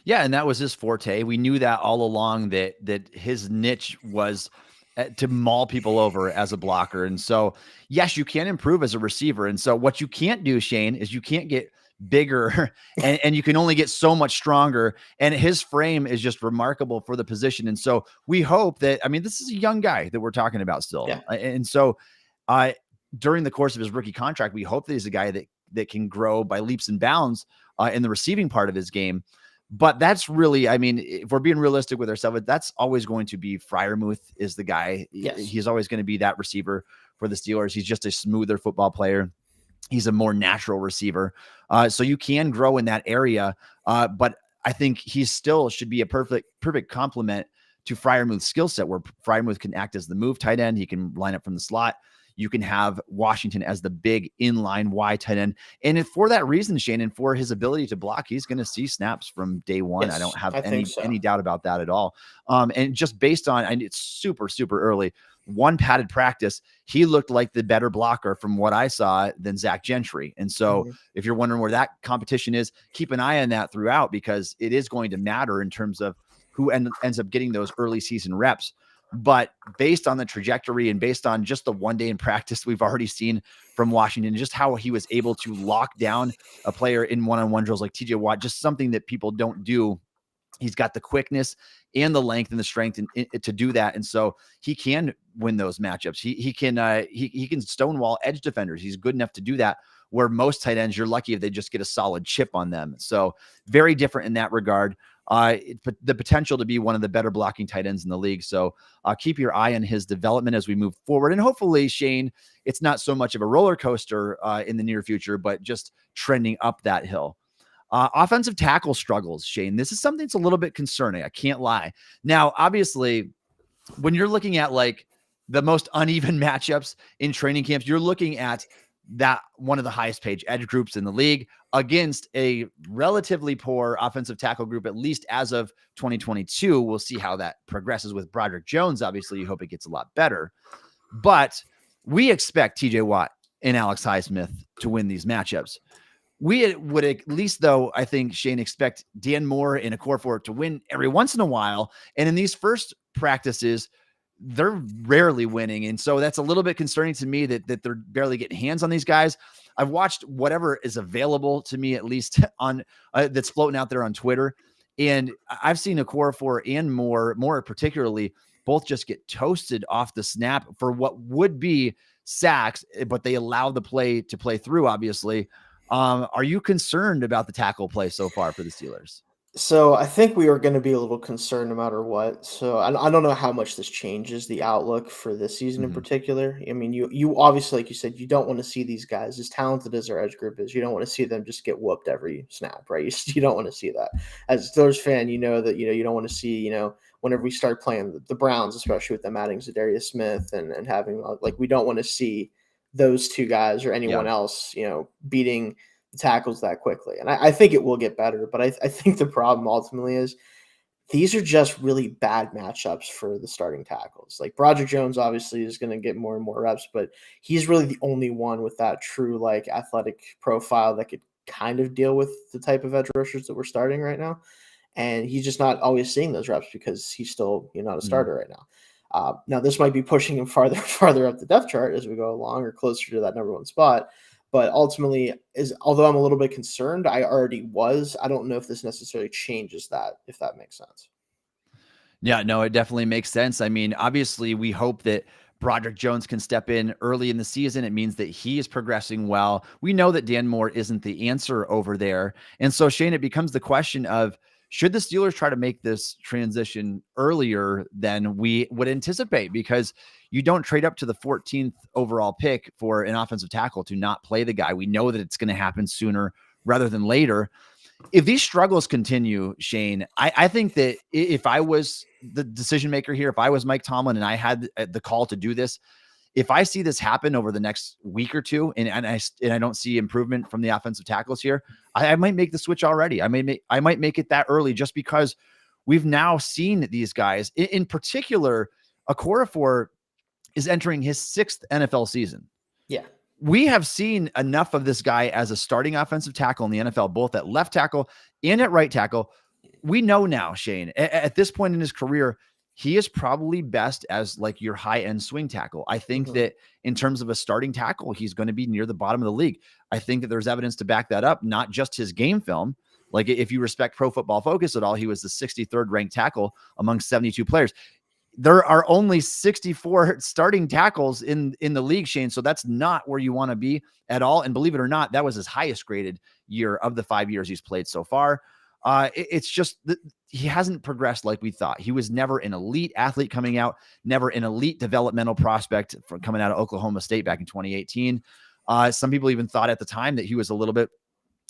Speaker 1: Yeah, and that was his forte. We knew that all along, that his niche was to maul people over as a blocker. And so, yes, you can improve as a receiver. And so what you can't do, Shayne, is you can't get bigger and you can only get so much stronger. And his frame is just remarkable for the position. And so we hope that, this is a young guy that we're talking about still.
Speaker 2: Yeah.
Speaker 1: And so during the course of his rookie contract, we hope that he's a guy that can grow by leaps and bounds in the receiving part of his game. But that's really, if we're being realistic with ourselves, that's always going to be Freiermuth is the guy.
Speaker 2: Yes.
Speaker 1: He's always going to be that receiver for the Steelers. He's just a smoother football player. He's a more natural receiver. So you can grow in that area. But I think he still should be a perfect complement to Freiermuth's skill set, where Freiermuth can act as the move tight end. He can line up from the slot. You can have Washington as the big inline wide tight end. And for that reason, Shayne, and for his ability to block, he's going to see snaps from day one.
Speaker 2: Yes,
Speaker 1: I don't have
Speaker 2: I think so.
Speaker 1: any doubt about that at all. And just based on, and it's super, super early, one padded practice, he looked like the better blocker from what I saw than Zach Gentry. And so if you're wondering where that competition is, keep an eye on that throughout, because it is going to matter in terms of who ends up getting those early season reps. But based on the trajectory and based on just the one day in practice we've already seen from Washington, just how he was able to lock down a player in one-on-one drills like TJ Watt, just something that people don't do. He's got the quickness and the length and the strength to do that. And so he can win those matchups. He can stonewall edge defenders. He's good enough to do that, where most tight ends, you're lucky if they just get a solid chip on them. So very different in that regard. The potential to be one of the better blocking tight ends in the league. So keep your eye on his development as we move forward. And hopefully, Shayne, it's not so much of a roller coaster in the near future, but just trending up that hill. Offensive tackle struggles, Shayne. This is something that's a little bit concerning. I can't lie. Now, obviously, when you're looking at like the most uneven matchups in training camps, you're looking at that one of the highest paid edge groups in the league against a relatively poor offensive tackle group, at least as of 2022. We'll see how that progresses with Broderick Jones. Obviously, you hope it gets a lot better, but we expect TJ Watt and Alex Highsmith to win these matchups. We would at least, though, I think, Shayne, expect Dan Moore and Okorafor to win every once in a while. And in these first practices, they're rarely winning. And so that's a little bit concerning to me that they're barely getting hands on these guys. I've watched whatever is available to me, at least on that's floating out there on Twitter. And I've seen Okorafor and more particularly, both just get toasted off the snap for what would be sacks, but they allow the play to play through, obviously. Are you concerned about the tackle play so far for the Steelers?
Speaker 2: So I think we are going to be a little concerned no matter what. So I don't know how much this changes the outlook for this season in particular. I mean, you obviously, like you said, you don't want to see these guys, as talented as their edge group is, you don't want to see them just get whooped every snap, right? You don't want to see that. As a Steelers fan, you know that you don't want to see, whenever we start playing the Browns, especially with them adding Zadarius Smith and having, like, we don't want to see those two guys or anyone else, beating tackles that quickly. And I think it will get better, but I think the problem ultimately is these are just really bad matchups for the starting tackles. Like Broderick Jones obviously is going to get more and more reps, but he's really the only one with that true like athletic profile that could kind of deal with the type of edge rushers that we're starting right now. And he's just not always seeing those reps because he's still not a starter right now. Now this might be pushing him farther up the depth chart as we go along or closer to that number one spot. But ultimately, although I'm a little bit concerned, I already was. I don't know if this necessarily changes that, if that makes sense.
Speaker 1: Yeah, no, it definitely makes sense. I mean, obviously, we hope that Broderick Jones can step in early in the season. It means that he is progressing well. We know that Dan Moore isn't the answer over there. And so, Shayne, it becomes the question of, should the Steelers try to make this transition earlier than we would anticipate? Because you don't trade up to the 14th overall pick for an offensive tackle to not play the guy. We know that it's going to happen sooner rather than later. If these struggles continue, Shayne, I think that if I was the decision maker here, if I was Mike Tomlin and I had the call to do this, if I see this happen over the next week or two and I don't see improvement from the offensive tackles here, I might make the switch already. I might make it that early just because we've now seen these guys. In particular, Okorafor is entering his 6th NFL season.
Speaker 2: Yeah.
Speaker 1: We have seen enough of this guy as a starting offensive tackle in the NFL, both at left tackle and at right tackle. We know now, Shayne, at this point in his career, he is probably best as like your high-end swing tackle. I think that in terms of a starting tackle, he's going to be near the bottom of the league. I think that there's evidence to back that up, not just his game film. Like if you respect Pro Football Focus at all, he was the 63rd ranked tackle among 72 players. There are only 64 starting tackles in the league, Shayne. So that's not where you want to be at all. And believe it or not, that was his highest graded year of the 5 years he's played so far. It's just that he hasn't progressed like we thought. He was never an elite athlete coming out, never an elite developmental prospect from coming out of Oklahoma State back in 2018. Some people even thought at the time that he was a little bit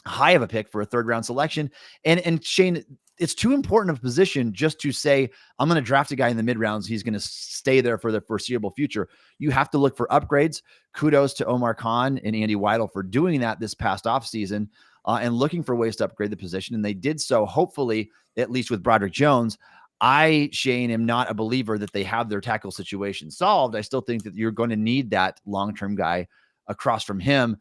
Speaker 1: high of a pick for a third round selection. And Shayne, it's too important of a position just to say, I'm going to draft a guy in the mid rounds. He's going to stay there for the foreseeable future. You have to look for upgrades. Kudos to Omar Khan and Andy Weidel for doing that this past offseason and looking for ways to upgrade the position. And they did so, hopefully, at least with Broderick Jones. I, Shayne, am not a believer that they have their tackle situation solved. I still think that you're going to need that long-term guy across from him.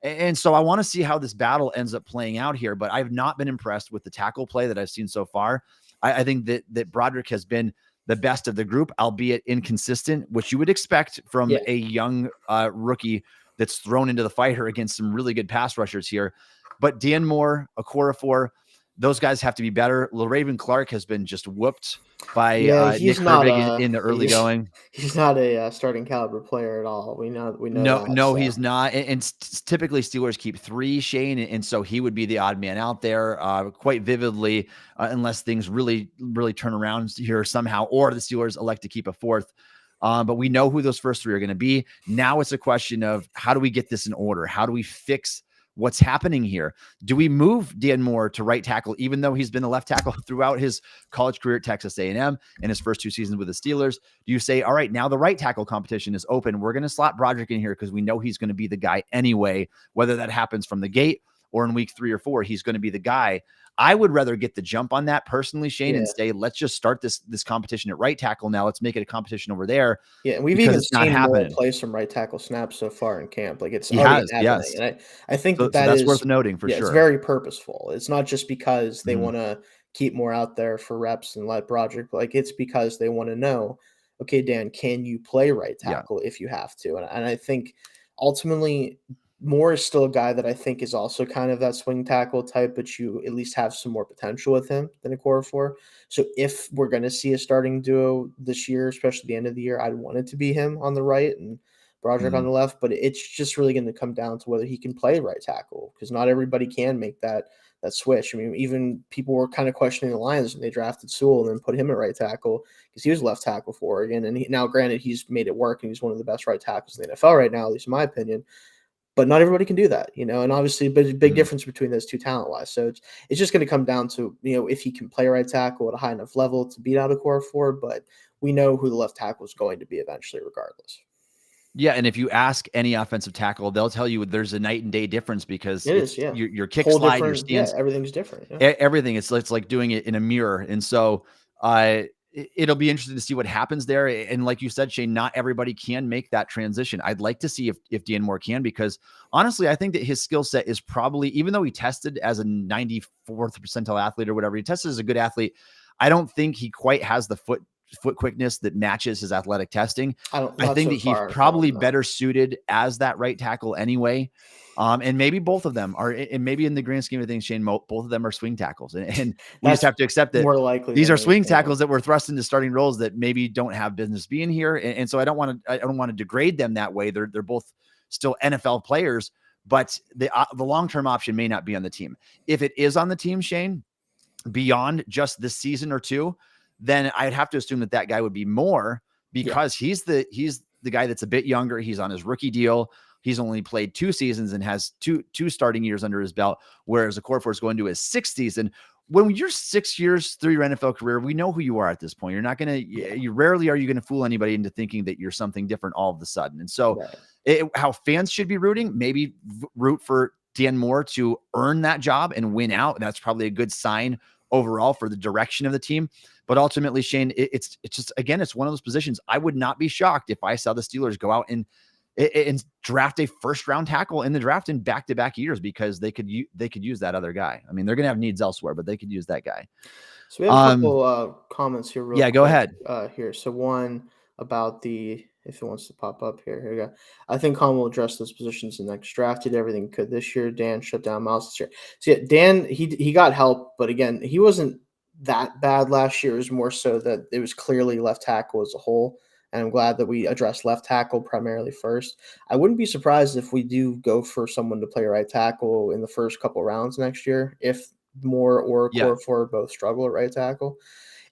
Speaker 1: And so I want to see how this battle ends up playing out here, but I've not been impressed with the tackle play that I've seen so far. I think that Broderick has been the best of the group, albeit inconsistent, which you would expect from a young rookie that's thrown into the fire against some really good pass rushers here. But Dan Moore, Okorafor, those guys have to be better. LaRaven Clark has been just whooped by Nick Herbig in the early going.
Speaker 2: He's not a starting caliber player at all. We know
Speaker 1: No,
Speaker 2: that.
Speaker 1: no, he's not. And typically Steelers keep 3, Shayne, and so he would be the odd man out there quite vividly, unless things really, really turn around here somehow, or the Steelers elect to keep a 4th. But we know who those first 3 are going to be. Now it's a question of how do we get this in order? How do we fix what's happening here? Do we move Dan Moore to right tackle, even though he's been a left tackle throughout his college career at Texas A&M and his first 2 seasons with the Steelers? Do you say, all right, now the right tackle competition is open. We're going to slot Broderick in here because we know he's going to be the guy anyway, whether that happens from the gate or in week 3 or 4, he's going to be the guy. I would rather get the jump on that personally, Shayne, and say, let's just start this competition at right tackle now. Let's make it a competition over there.
Speaker 2: Yeah, and we've even seen Moore play some right tackle snaps so far in camp. Like it's already happening.
Speaker 1: Yes.
Speaker 2: And I think
Speaker 1: so that's worth noting for sure.
Speaker 2: It's very purposeful. It's not just because they want to keep Moore out there for reps and let Broderick. Like it's because they want to know, okay, Dan, can you play right tackle if you have to? And I think ultimately Moore is still a guy that I think is also kind of that swing tackle type, but you at least have some more potential with him than Okorafor. So if we're going to see a starting duo this year, especially the end of the year, I'd want it to be him on the right and Broderick on the left, but it's just really going to come down to whether he can play right tackle, because not everybody can make that switch. I mean, even people were kind of questioning the Lions when they drafted Sewell and then put him at right tackle because he was left tackle for Oregon. And now, granted, he's made it work and he's one of the best right tackles in the NFL right now, at least in my opinion. But not everybody can do that, and obviously a big difference between those two talent-wise. So it's just going to come down to, if he can play right tackle at a high enough level to beat out Okorafor, but we know who the left tackle is going to be eventually regardless.
Speaker 1: Yeah, and if you ask any offensive tackle, they'll tell you there's a night and day difference because your kick slide, your stance,
Speaker 2: everything's different.
Speaker 1: Everything, it's like doing it in a mirror. And so it'll be interesting to see what happens there. And like you said, Shayne, not everybody can make that transition. I'd like to see if Dan Moore can, because honestly, I think that his skill set is probably, even though he tested as a 94th percentile athlete or whatever, he tested as a good athlete, I don't think he quite has the foot quickness that matches his athletic testing. I think that he's probably better suited as that right tackle anyway. And maybe both of them are, and maybe in the grand scheme of things, Shayne, both of them are swing tackles. And we just have to accept that
Speaker 2: more likely
Speaker 1: these are swing tackles that were thrust into starting roles that maybe don't have business being here. And so I don't want to degrade them that way. They're both still NFL players, but the long-term option may not be on the team. If it is on the team, Shayne, beyond just this season or 2, then I'd have to assume that guy would be Moore, because he's the guy that's a bit younger. He's on his rookie deal. He's only played 2 seasons and has two starting years under his belt, whereas Okorafor is going to his 6th season. When you're 6 years through your NFL career, we know who you are at this point. You're not going to, you rarely are you going to fool anybody into thinking that you're something different all of a sudden. And so how fans should be rooting, maybe root for Dan Moore to earn that job and win out. And that's probably a good sign overall for the direction of the team. But ultimately, Shayne, it's just, again, it's one of those positions. I would not be shocked if I saw the Steelers go out and draft a first-round tackle in the draft in back-to-back years, because they could use that other guy. I mean, they're going to have needs elsewhere, but they could use that guy.
Speaker 2: So we have a couple comments here.
Speaker 1: Go ahead.
Speaker 2: Here. So one about if it wants to pop up here. Here we go. I think Khan will address those positions in the next draft. Did everything could this year. Dan shut down Miles this year. So yeah, Dan, he got help, but again, he wasn't that bad last year. It was more so that it was clearly left tackle as a whole. And I'm glad that we addressed left tackle primarily first. I wouldn't be surprised if we do go for someone to play right tackle in the first couple rounds next year, if Moore or Okorafor both struggle at right tackle.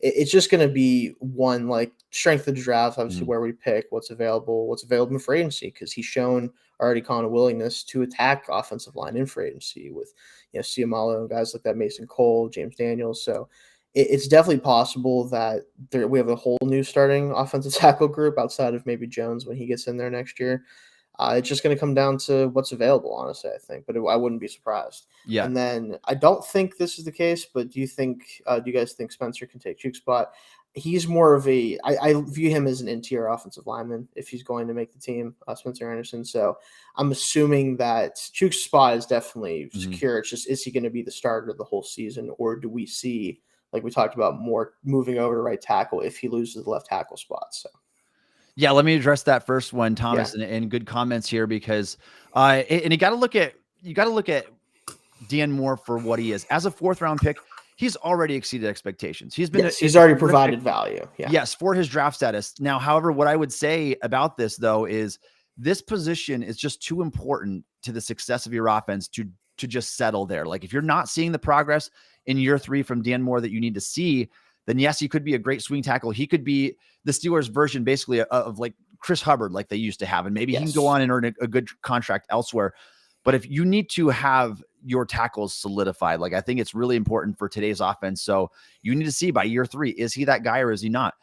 Speaker 2: it's just going to be one, like, strength of the draft, obviously,
Speaker 1: Mhm.
Speaker 2: where we pick, what's available in free agency, because he's shown already kind of willingness to attack offensive line in free agency with, Ciamalo and guys like that, Mason Cole, James Daniels. So it's definitely possible that we have a whole new starting offensive tackle group outside of maybe Jones when he gets in there next year. It's just going to come down to what's available, honestly, I think. But I wouldn't be surprised.
Speaker 1: Yeah.
Speaker 2: And then I don't think this is the case, but do you guys think Spencer can take Chuke's spot? He's more of I view him as an interior offensive lineman if he's going to make the team, Spencer Anderson. So I'm assuming that Chuke's spot is definitely
Speaker 1: Mhm.
Speaker 2: secure. It's just, is he going to be the starter the whole season, or do we see, like we talked about, more moving over to right tackle if he loses the left tackle spot? So
Speaker 1: Yeah, let me address that first one,
Speaker 2: yeah,
Speaker 1: Thomas, and good comments here because and you got to look at Dan Moore for what he is. As a fourth round pick, he's already exceeded expectations. He's been
Speaker 2: yes, he's
Speaker 1: a
Speaker 2: already
Speaker 1: terrific,
Speaker 2: provided value. Yeah,
Speaker 1: yes, for his draft status. Now, however, what I would say about this though is this position is just too important to the success of your offense to just settle there. Like if you're not seeing the progress in year 3 from Dan Moore that you need to see, then yes, he could be a great swing tackle. He could be the Steelers version basically of like Chris Hubbard, like they used to have, and maybe he can go
Speaker 2: yes,
Speaker 1: on and earn a good contract elsewhere. But if you need to have your tackles solidified, like I think it's really important for today's offense. So you need to see by year 3, is he that guy or is he not?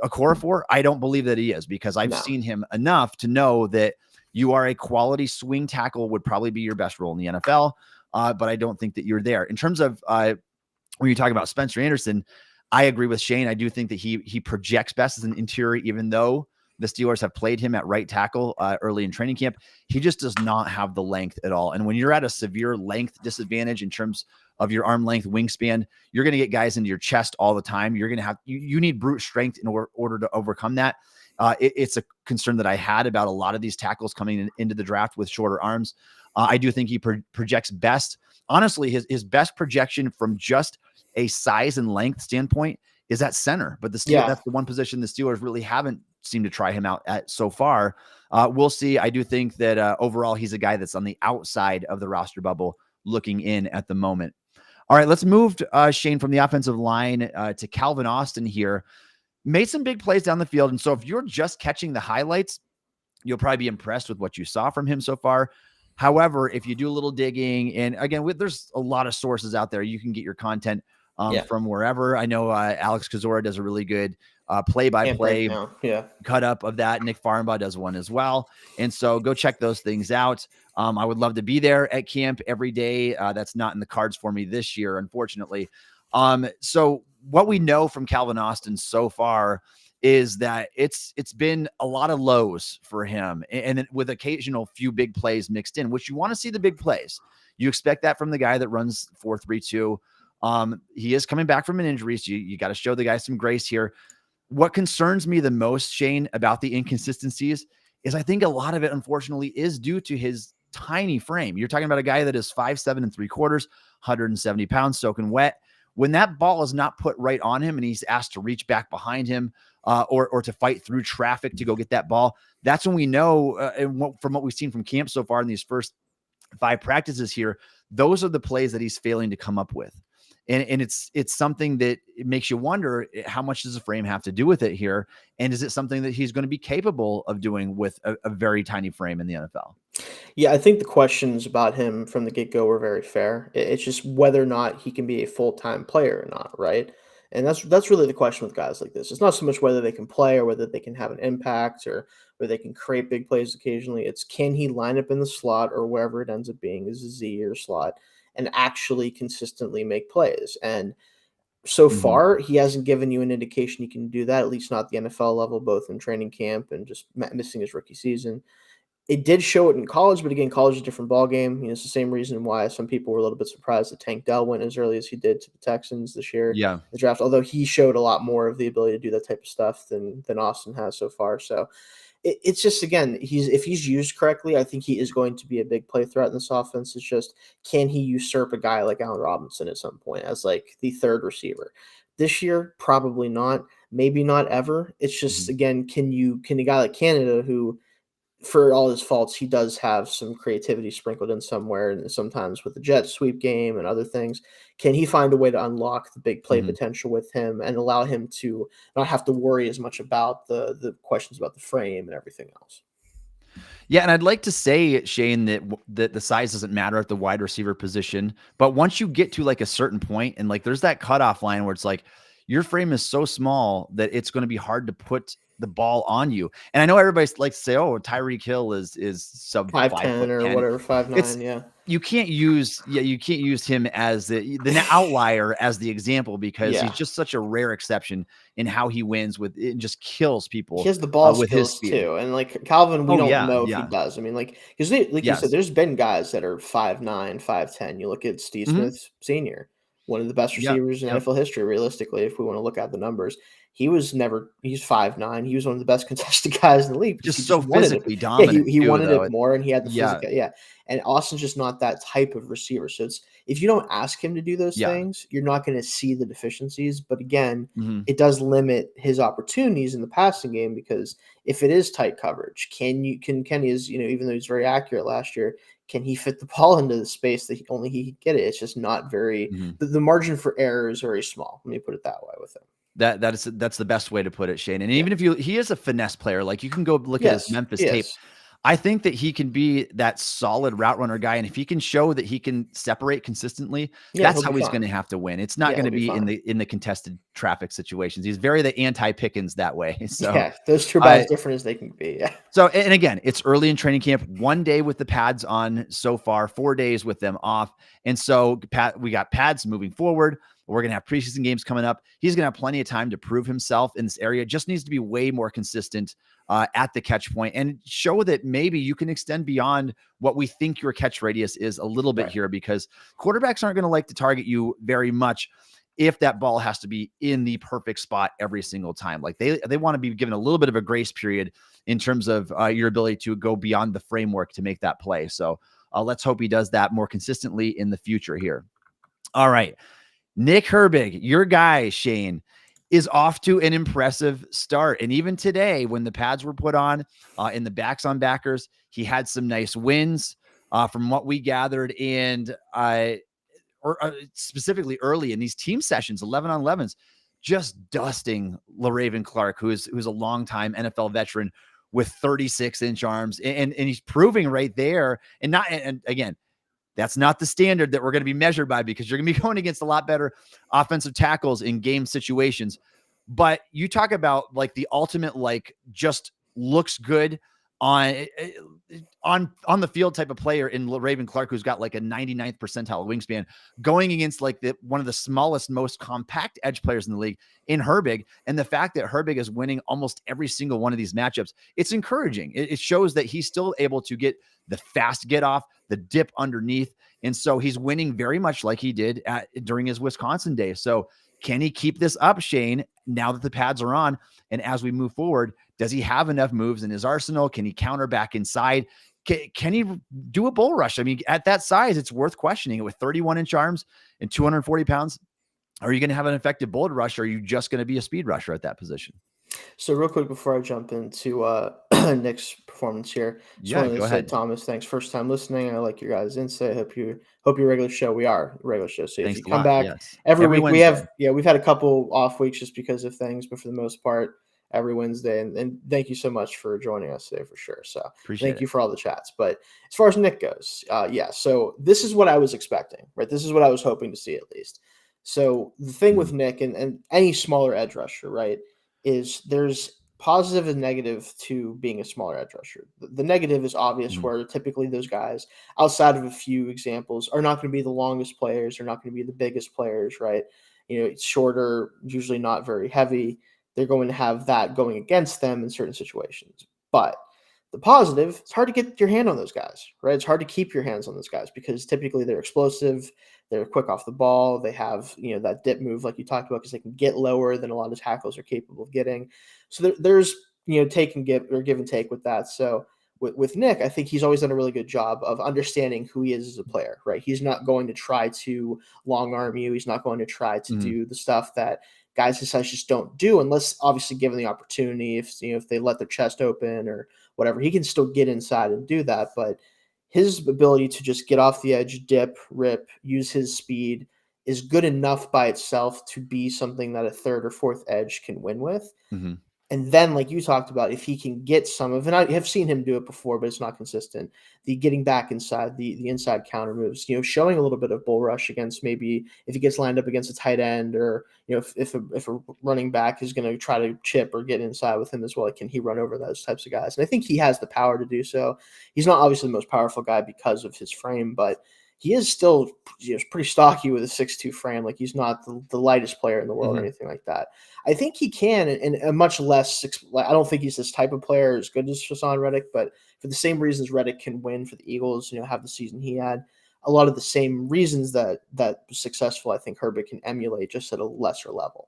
Speaker 1: A core 4, I don't believe that he is, because I've
Speaker 2: no,
Speaker 1: seen him enough to know that you are a quality swing tackle would probably be your best role in the NFL. But I don't think that you're there. In terms of when you talk about Spencer Anderson, I agree with Shayne. I do think that he projects best as an interior, even though the Steelers have played him at right tackle early in training camp. He just does not have the length at all. And when you're at a severe length disadvantage in terms of your arm length wingspan, you're going to get guys into your chest all the time. You're going to have, you need brute strength in order to overcome that. It's a concern that I had about a lot of these tackles coming into the draft with shorter arms. I do think he projects best. Honestly, his best projection from just a size and length standpoint is at center. But
Speaker 2: yeah,
Speaker 1: that's the one position the Steelers really haven't seemed to try him out at so far. We'll see. I do think that overall he's a guy that's on the outside of the roster bubble looking in at the moment. All right, let's move Shayne from the offensive line to Calvin Austin here. Made some big plays down the field. And so if you're just catching the highlights, you'll probably be impressed with what you saw from him so far. However, if you do a little digging, and again, there's a lot of sources out there, you can get your content
Speaker 2: yeah,
Speaker 1: from wherever. I know Alex Kozora does a really good
Speaker 2: can't break
Speaker 1: play-by-play
Speaker 2: down. Yeah,
Speaker 1: cut up of that. Nick Farnbaugh does one as well. And so go check those things out. I would love to be there at camp every day. That's not in the cards for me this year, unfortunately. So what we know from Calvin Austin so far is that it's been a lot of lows for him, and then with occasional few big plays mixed in, which you want to see the big plays. You expect that from the guy that runs 4-3-2. He is coming back from an injury, so you got to show the guy some grace here. What concerns me the most, Shayne, about the inconsistencies is I think a lot of it, unfortunately, is due to his tiny frame. You're talking about a guy that is 5'7 3/4, 170 pounds, soaking wet. When that ball is not put right on him and he's asked to reach back behind him or to fight through traffic to go get that ball, that's when we know, from what we've seen from camp so far in these first 5 practices here, those are the plays that he's failing to come up with. And it's something that it makes you wonder, how much does the frame have to do with it here? And is it something that he's going to be capable of doing with a very tiny frame in the NFL?
Speaker 2: yeah. I think the questions about him from the get go were very fair. It's just whether or not he can be a full time player or not, right? And that's really the question with guys like this. It's not so much whether they can play or whether they can have an impact or whether they can create big plays occasionally. It's, can he line up in the slot or wherever it ends up being, is a Z or slot, and actually consistently make plays. And so
Speaker 1: Mm-hmm.
Speaker 2: far, he hasn't given you an indication he can do that, at least not at the NFL level, both in training camp and just missing his rookie season. It did show it in college, but again, college is a different ballgame. It's the same reason why some people were a little bit surprised that Tank Dell went as early as he did to the Texans this year in
Speaker 1: Yeah.
Speaker 2: the draft, although he showed a lot more of the ability to do that type of stuff than Austin has so far. So it's just, again, if he's used correctly, I think he is going to be a big play threat in this offense. It's just, can he usurp a guy like Allen Robinson at some point as like the third receiver? This year, probably not. Maybe not ever. It's just,
Speaker 1: Mm-hmm.
Speaker 2: again, can a guy like Canada, who for all his faults, he does have some creativity sprinkled in somewhere, and sometimes with the jet sweep game and other things. Can he find a way to unlock the big play
Speaker 1: Mhm.
Speaker 2: potential with him and allow him to not have to worry as much about the questions about the frame and everything else?
Speaker 1: Yeah, and I'd like to say, Shayne, that the size doesn't matter at the wide receiver position, but once you get to like a certain point, and like there's that cutoff line where it's like your frame is so small that it's going to be hard to put the ball on you. And I know everybody likes to say, "Oh, Tyreek Hill is sub
Speaker 2: 5'10" or
Speaker 1: 5'10."
Speaker 2: whatever, 5'9",
Speaker 1: It's
Speaker 2: yeah.
Speaker 1: you can't use him as the outlier as the example because he's
Speaker 2: Yeah.
Speaker 1: just such a rare exception in how he wins with it, and just kills
Speaker 2: He
Speaker 1: people
Speaker 2: has the ball
Speaker 1: with his
Speaker 2: skills
Speaker 1: speed.
Speaker 2: too, and, like, Calvin, we
Speaker 1: Oh
Speaker 2: don't
Speaker 1: yeah,
Speaker 2: know if he
Speaker 1: yeah,
Speaker 2: does. I mean, like, because like you said,
Speaker 1: yes.
Speaker 2: there's been guys that are 5'9", 5'10". You look at Steve
Speaker 1: Mhm.
Speaker 2: Smith Senior, one of the best
Speaker 1: Yep,
Speaker 2: receivers in
Speaker 1: yep.
Speaker 2: NFL history, realistically, if we wanna look at the numbers. He's 5'9". He was one of the best contested guys in the league because he
Speaker 1: Just
Speaker 2: just
Speaker 1: so
Speaker 2: wanted it.
Speaker 1: physically
Speaker 2: Yeah,
Speaker 1: dominant
Speaker 2: he
Speaker 1: too,
Speaker 2: wanted
Speaker 1: though.
Speaker 2: it more, and he had the
Speaker 1: Yeah,
Speaker 2: physical, yeah, and Austin's just not that type of receiver, so it's if you don't ask him to do those
Speaker 1: yeah.
Speaker 2: things, you're not gonna see the deficiencies, but again,
Speaker 1: Mhm.
Speaker 2: it does limit his opportunities in the passing game because if it is tight coverage, can Kenny is, even though he's very accurate last year, can he fit the ball into the space that only he can get it? It's just not very
Speaker 1: Mhm.
Speaker 2: the margin for error is very small. Let me put it that way with him.
Speaker 1: That's the best way to put it, Shane. And
Speaker 2: Yeah.
Speaker 1: even if he is a finesse player, like you can go look at his
Speaker 2: Yes.
Speaker 1: Memphis tape.
Speaker 2: Yes.
Speaker 1: I think that he can be that solid route runner guy, and if he can show that he can separate consistently,
Speaker 2: Yeah,
Speaker 1: that's
Speaker 2: he'll be
Speaker 1: how he's going
Speaker 2: fine.
Speaker 1: to have to win. It's not
Speaker 2: Yeah,
Speaker 1: going
Speaker 2: he'll
Speaker 1: to
Speaker 2: be
Speaker 1: be
Speaker 2: fine.
Speaker 1: in the contested traffic situations. He's very the anti Pickens that way. So
Speaker 2: Yeah, those two are about as
Speaker 1: I
Speaker 2: different as they can be. Yeah.
Speaker 1: So, and again, it's early in training camp. 1 day with the pads on so far, 4 days with them off. And so, we got pads moving forward. We're going to have preseason games coming up. He's going to have plenty of time to prove himself in this area. Just needs to be way more consistent at the catch point and show that maybe you can extend beyond what we think your catch radius is a little bit
Speaker 2: Right.
Speaker 1: here, because quarterbacks aren't going to like to target you very much if that ball has to be in the perfect spot every single time. Like they want to be given a little bit of a grace period in terms of your ability to go beyond the framework to make that play. So let's hope he does that more consistently in the future here. All right. Nick Herbig, your guy, Shayne, is off to an impressive start. And even today, when the pads were put on in the backs on backers, he had some nice wins from what we gathered. And or specifically early in these team sessions, 11 on 11s, just dusting LaRaven Clark, who's a longtime NFL veteran with 36-inch arms. And he's proving right there. And again, that's not the standard that we're going to be measured by, because you're going to be going against a lot better offensive tackles in game situations. But you talk about like the ultimate, like just looks good on on the field type of player in Raven Clark, who's got like a 99th percentile wingspan, going against like one of the smallest, most compact edge players in the league in Herbig. And the fact that Herbig is winning almost every single one of these matchups, it's encouraging. It shows that he's still able to get the fast get off, the dip underneath. And so he's winning very much like he did during his Wisconsin days. So can he keep this up, Shayne, now that the pads are on? And as we move forward, does he have enough moves in his arsenal? Can he counter back inside? Can he do a bull rush? I mean, at that size, it's worth questioning it with 31-inch arms and 240 pounds. Are you going to have an effective bull rush? Or are you just going to be a speed rusher at that position?
Speaker 2: So real quick before I jump into Nick's performance here, just
Speaker 1: Yeah,
Speaker 2: wanted to
Speaker 1: go
Speaker 2: say,
Speaker 1: ahead.
Speaker 2: Thomas, thanks. First time listening. I like your guys' insight. Hope your regular show. We are a regular show. So if
Speaker 1: Thanks
Speaker 2: you
Speaker 1: a
Speaker 2: come
Speaker 1: lot.
Speaker 2: back
Speaker 1: Yes.
Speaker 2: every
Speaker 1: Every
Speaker 2: week,
Speaker 1: Wednesday.
Speaker 2: we've had a couple off weeks just because of things, but for the most part, every Wednesday. And thank you so much for joining us today for sure. So
Speaker 1: Appreciate
Speaker 2: thank
Speaker 1: it.
Speaker 2: you for all the chats. But as far as Nick goes, yeah. So this is what I was expecting, right? This is what I was hoping to see at least. So the thing with
Speaker 1: Mhm.
Speaker 2: Nick and any smaller edge rusher, right, is there's positive and negative to being a smaller edge rusher. The negative is obvious,
Speaker 1: Mhm.
Speaker 2: where typically those guys, outside of a few examples, are not going to be the longest players. They're not going to be the biggest players, right? It's shorter, usually not very heavy. They're going to have that going against them in certain situations. But the positive, it's hard to get your hand on those guys, right? It's hard to keep your hands on those guys because typically they're explosive, they're quick off the ball, they have that dip move like you talked about because they can get lower than a lot of tackles are capable of getting. So there's take and give and take with that. So with Nick, I think he's always done a really good job of understanding who he is as a player, right? He's not going to try to long arm you. He's not going to try to
Speaker 1: Mhm.
Speaker 2: do the stuff that guys his size just don't do, unless obviously given the opportunity. If they let their chest open or whatever. He can still get inside and do that, but his ability to just get off the edge, dip, rip, use his speed is good enough by itself to be something that a third or fourth edge can win with.
Speaker 1: Mm-hmm.
Speaker 2: And then, like you talked about, if he can get some of, and I have seen him do it before, but it's not consistent. The getting back inside, the inside counter moves, showing a little bit of bull rush against, maybe if he gets lined up against a tight end, or if a running back is going to try to chip or get inside with him as well, can he run over those types of guys? And I think he has the power to do so. He's not obviously the most powerful guy because of his frame, but he is still pretty stocky with a 6'2" frame. Like, he's not the lightest player in the world or anything like that. I think he can, and a much less. I don't think he's this type of player as good as Hassan Reddick, but for the same reasons Reddick can win for the Eagles, have the season he had, a lot of the same reasons that was successful, I think Herbig can emulate, just at a lesser level.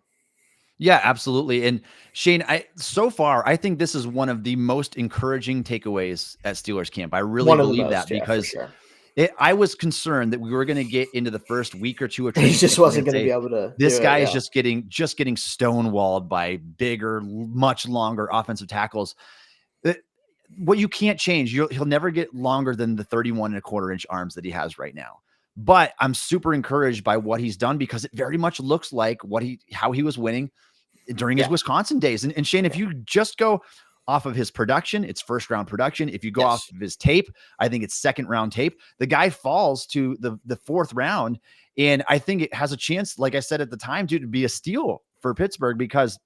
Speaker 1: Yeah, absolutely. And Shayne, so far, I think this is one of the most encouraging takeaways at Steelers camp. I really believe that, because I was concerned that we were going to get into the first week or two of training.
Speaker 2: He just wasn't going to be able to.
Speaker 1: This guy is just getting stonewalled by bigger, much longer offensive tackles. What you can't change, he'll never get longer than the 31.25-inch arms that he has right now. But I'm super encouraged by what he's done, because it very much looks like how he was winning during his Wisconsin days. And Shayne, if you just go off of his production, it's first round production. If you go off of his tape, I think it's second round tape. The guy falls to the fourth round. And I think it has a chance, like I said at the time, to be a steal for Pittsburgh, because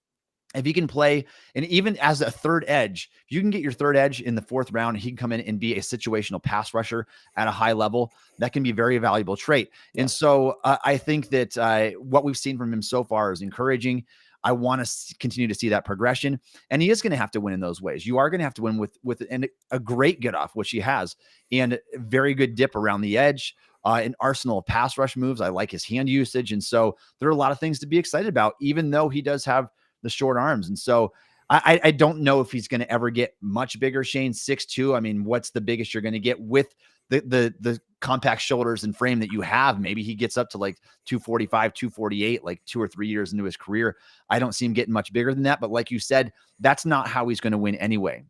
Speaker 1: if he can play, and even as a third edge, if you can get your third edge in the fourth round, he can come in and be a situational pass rusher at a high level. That can be a very valuable trait. Yeah. And so I think that what we've seen from him so far is encouraging. I want to continue to see that progression, and he is going to have to win in those ways. You are going to have to win with a great get off, which he has, and very good dip around the edge, an arsenal of pass rush moves. I like his hand usage. And so there are a lot of things to be excited about, even though he does have the short arms. And so I don't know if he's going to ever get much bigger. Shayne, 6'2". I mean, what's the biggest you're going to get with the compact shoulders and frame that you have? Maybe he gets up to like 245, 248, like 2 or 3 years into his career. I don't see him getting much bigger than that. But like you said, that's not how he's going to win anyway.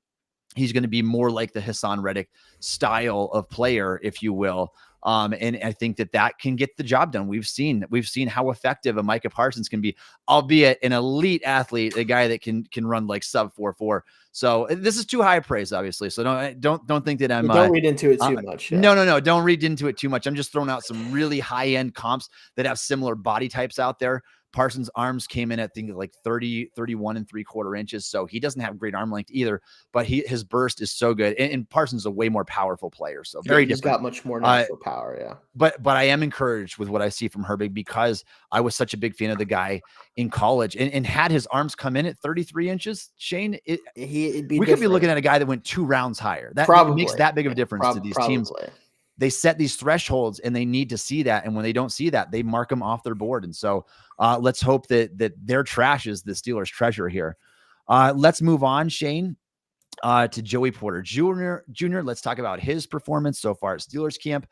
Speaker 1: He's going to be more like the Hassan Reddick style of player, if you will. And I think that can get the job done. We've seen how effective a Micah Parsons can be, albeit an elite athlete, a guy that can run like sub 4.4. So this is too high a praise, obviously. So don't think that I'm
Speaker 2: don't read into it too much. Yeah.
Speaker 1: No. Don't read into it too much. I'm just throwing out some really high end comps that have similar body types out there. Parsons' arms came in at, I think, like 31.75 inches. So he doesn't have great arm length either, but his burst is so good. And Parsons is a way more powerful player. So very different. He's
Speaker 2: got much more natural power. Yeah.
Speaker 1: But I am encouraged with what I see from Herbig, because I was such a big fan of the guy in college, and had his arms come in at 33 inches, Shayne, we could be looking at a guy that went 2 rounds higher. That makes that big of a difference to these teams. They set these thresholds, and they need to see that. And when they don't see that, they mark them off their board. And so let's hope that their trash is the Steelers' treasure here. Let's move on, Shayne, to Joey Porter Jr. Let's talk about his performance so far at Steelers camp.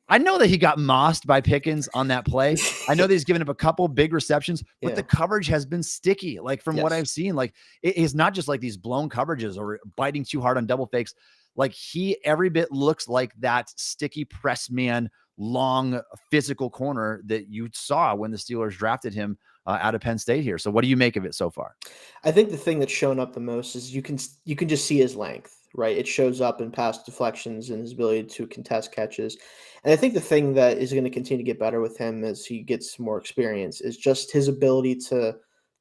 Speaker 1: I know that he got mossed by Pickens on that play. I know that he's given up a couple big receptions, but the coverage has been sticky. Like, from what I've seen, like, it's not just like these blown coverages or biting too hard on double fakes. Like, he every bit looks like that sticky press man, long physical corner that you saw when the Steelers drafted him out of Penn State here. So what do you make of it so far?
Speaker 2: I think the thing that's shown up the most is you can just see his length, right? It shows up in pass deflections and his ability to contest catches. And I think the thing that is going to continue to get better with him as he gets more experience is just his ability to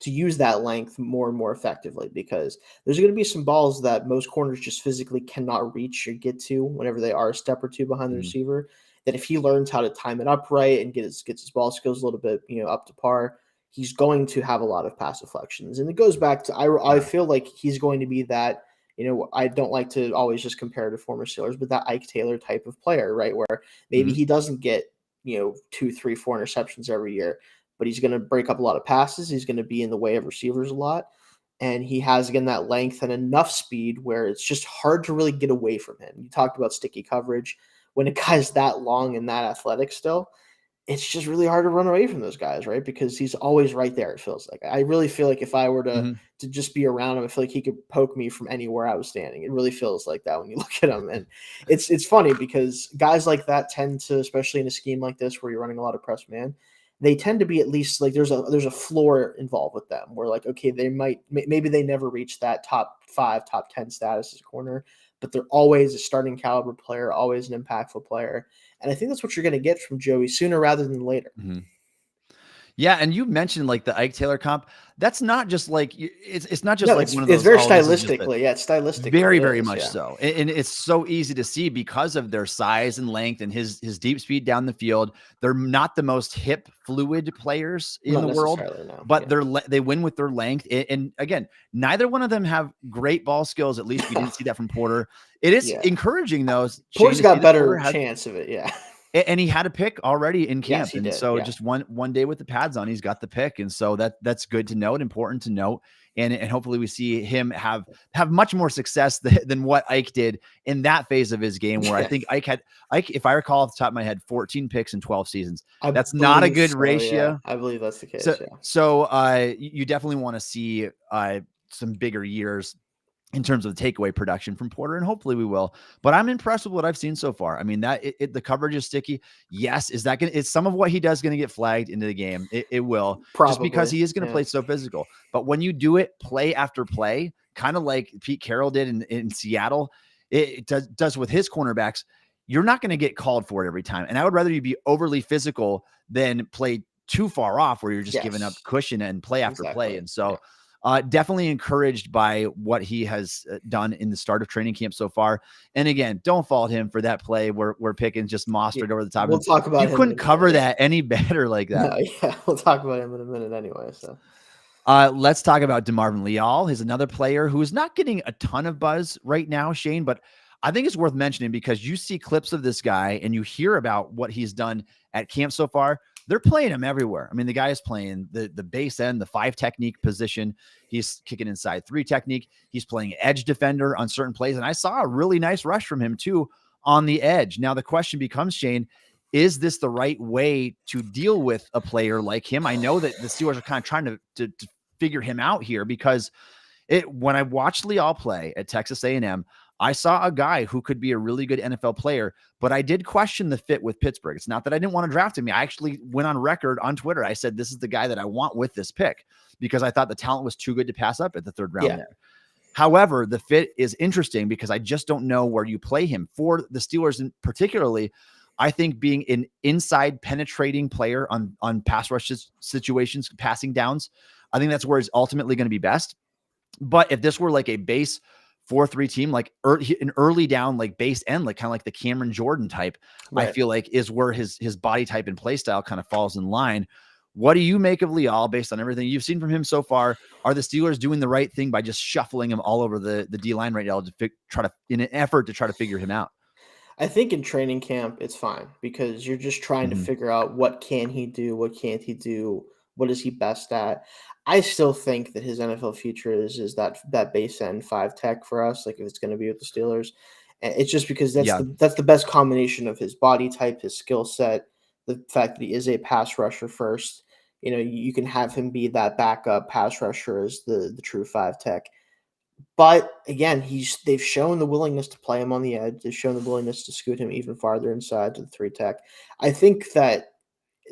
Speaker 2: use that length more and more effectively, because there's going to be some balls that most corners just physically cannot reach or get to whenever they are a step or two behind the receiver, that if he learns how to time it up right and gets his ball skills a little bit, up to par, he's going to have a lot of pass deflections. And it goes back to, I feel like he's going to be that, I don't like to always just compare to former Steelers, but that Ike Taylor type of player, right? Where maybe he doesn't get, 2, 3, 4 interceptions every year, but he's going to break up a lot of passes. He's going to be in the way of receivers a lot. And he has, again, that length and enough speed where it's just hard to really get away from him. You talked about sticky coverage. When a guy's that long and that athletic still, it's just really hard to run away from those guys, right? Because he's always right there. It feels like I really feel like if I were
Speaker 1: Mhm.
Speaker 2: to just be around him, I feel like he could poke me from anywhere I was standing. It really feels like that when you look at him, and it's funny because guys like that tend to, especially in a scheme like this where you're running a lot of press man, they tend to be at least like there's a floor involved with them where like okay they might maybe they never reach that top 5, top 10 status as a corner, but they're always a starting caliber player, always an impactful player. And I think that's what you're going to get from Joey sooner rather than later.
Speaker 1: Mhm. Yeah, and you mentioned like the Ike Taylor comp. That's not just like it's not just
Speaker 2: No,
Speaker 1: like one of
Speaker 2: it's
Speaker 1: those.
Speaker 2: very
Speaker 1: Oh, this is just a
Speaker 2: stylistically, yeah, it's stylistically
Speaker 1: very,
Speaker 2: it
Speaker 1: very
Speaker 2: is,
Speaker 1: much
Speaker 2: yeah.
Speaker 1: so. And it's so easy to see because of their size and length and his deep speed down the field. They're not the most hip fluid players in
Speaker 2: Not
Speaker 1: the world,
Speaker 2: necessarily, no.
Speaker 1: but
Speaker 2: Yeah.
Speaker 1: they win with their length. And again, neither one of them have great ball skills. At least we didn't see that from Porter. It is
Speaker 2: Yeah.
Speaker 1: encouraging though, Shane,
Speaker 2: Porter's
Speaker 1: to see
Speaker 2: got
Speaker 1: that Porter
Speaker 2: better
Speaker 1: has
Speaker 2: chance of it, yeah.
Speaker 1: and he had a pick already in
Speaker 2: Yes,
Speaker 1: camp.
Speaker 2: he
Speaker 1: And
Speaker 2: did,
Speaker 1: so
Speaker 2: yeah.
Speaker 1: just one day with the pads on, he's got the pick. And so that's good to note, important to note. And hopefully we see him have much more success than what Ike did in that phase of his game, where I
Speaker 2: Yeah.
Speaker 1: think Ike, if I recall off the top of my head, 14 picks in 12 seasons.
Speaker 2: I
Speaker 1: That's not a
Speaker 2: believe
Speaker 1: good
Speaker 2: so, yeah.
Speaker 1: ratio.
Speaker 2: I believe that's the
Speaker 1: So
Speaker 2: case, yeah.
Speaker 1: you definitely want to see some bigger years in terms of the takeaway production from Porter, and hopefully we will. But I'm impressed with what I've seen so far. I mean, the coverage is sticky. Yes, is some of what he does going to get flagged into the game? It will, just because
Speaker 2: Probably,
Speaker 1: he is going to
Speaker 2: yeah.
Speaker 1: play so physical. But when you do it play after play, kind of like Pete Carroll did in Seattle, it does with his cornerbacks. You're not going to get called for it every time. And I would rather you be overly physical than play too far off where you're just giving up
Speaker 2: Yes.
Speaker 1: cushion and play after play.
Speaker 2: Exactly,
Speaker 1: And so
Speaker 2: yeah.
Speaker 1: definitely encouraged by what he has done in the start of training camp so far. And again, don't fault him for that play where Pickens just
Speaker 2: Yeah.
Speaker 1: mostered over the top of
Speaker 2: We'll
Speaker 1: him.
Speaker 2: talk
Speaker 1: You
Speaker 2: about him in a
Speaker 1: couldn't
Speaker 2: minute,
Speaker 1: cover
Speaker 2: yeah.
Speaker 1: that any better like that.
Speaker 2: No, yeah, we'll talk about him in a minute anyway, so.
Speaker 1: Let's talk about DeMarvin Leal. He's another player who is not getting a ton of buzz right now, Shane, but I think it's worth mentioning because you see clips of this guy and you hear about what he's done at camp so far. They're playing him everywhere. I mean, the guy is playing the base end, the 5 technique position. He's kicking inside 3 technique. He's playing edge defender on certain plays. And I saw a really nice rush from him too on the edge. Now the question becomes, Shane, is this the right way to deal with a player like him? I know that the Steelers are kind of trying to figure him out here because when I watched Leal play at Texas A&M, I saw a guy who could be a really good NFL player, but I did question the fit with Pittsburgh. It's not that I didn't want to draft him. I actually went on record on Twitter. I said, this is the guy that I want with this pick because I thought the talent was too good to pass up at the 3rd round there. However, the fit is interesting because I just don't know where you play him. For the Steelers, and particularly, I think being an inside penetrating player on pass rush situations, passing downs, I think that's where he's ultimately going to be best. But if this were like a base 4-3 team, like an early down, like base end, like kind of like the Cameron Jordan type, I feel like is where his body type and play style kind of falls in line. What do you make of Leal based on everything you've seen from him so far? Are the Steelers doing the right thing by just shuffling him all over the D line right now to in an effort to try to figure him out?
Speaker 2: I think in training camp it's fine because you're just trying to
Speaker 1: Mm-hmm.
Speaker 2: figure out what can he do, what can't he do, what is he best at. I still think that his NFL future is that base end 5 tech for us, like if it's going to be with the Steelers. And it's just because
Speaker 1: Yeah.
Speaker 2: that's the best combination of his body type, his skill set, the fact that he is a pass rusher first. You know, you can have him be that backup pass rusher as the true 5 tech. But again, they've shown the willingness to play him on the edge. They've shown the willingness to scoot him even farther inside to the 3 tech. I think that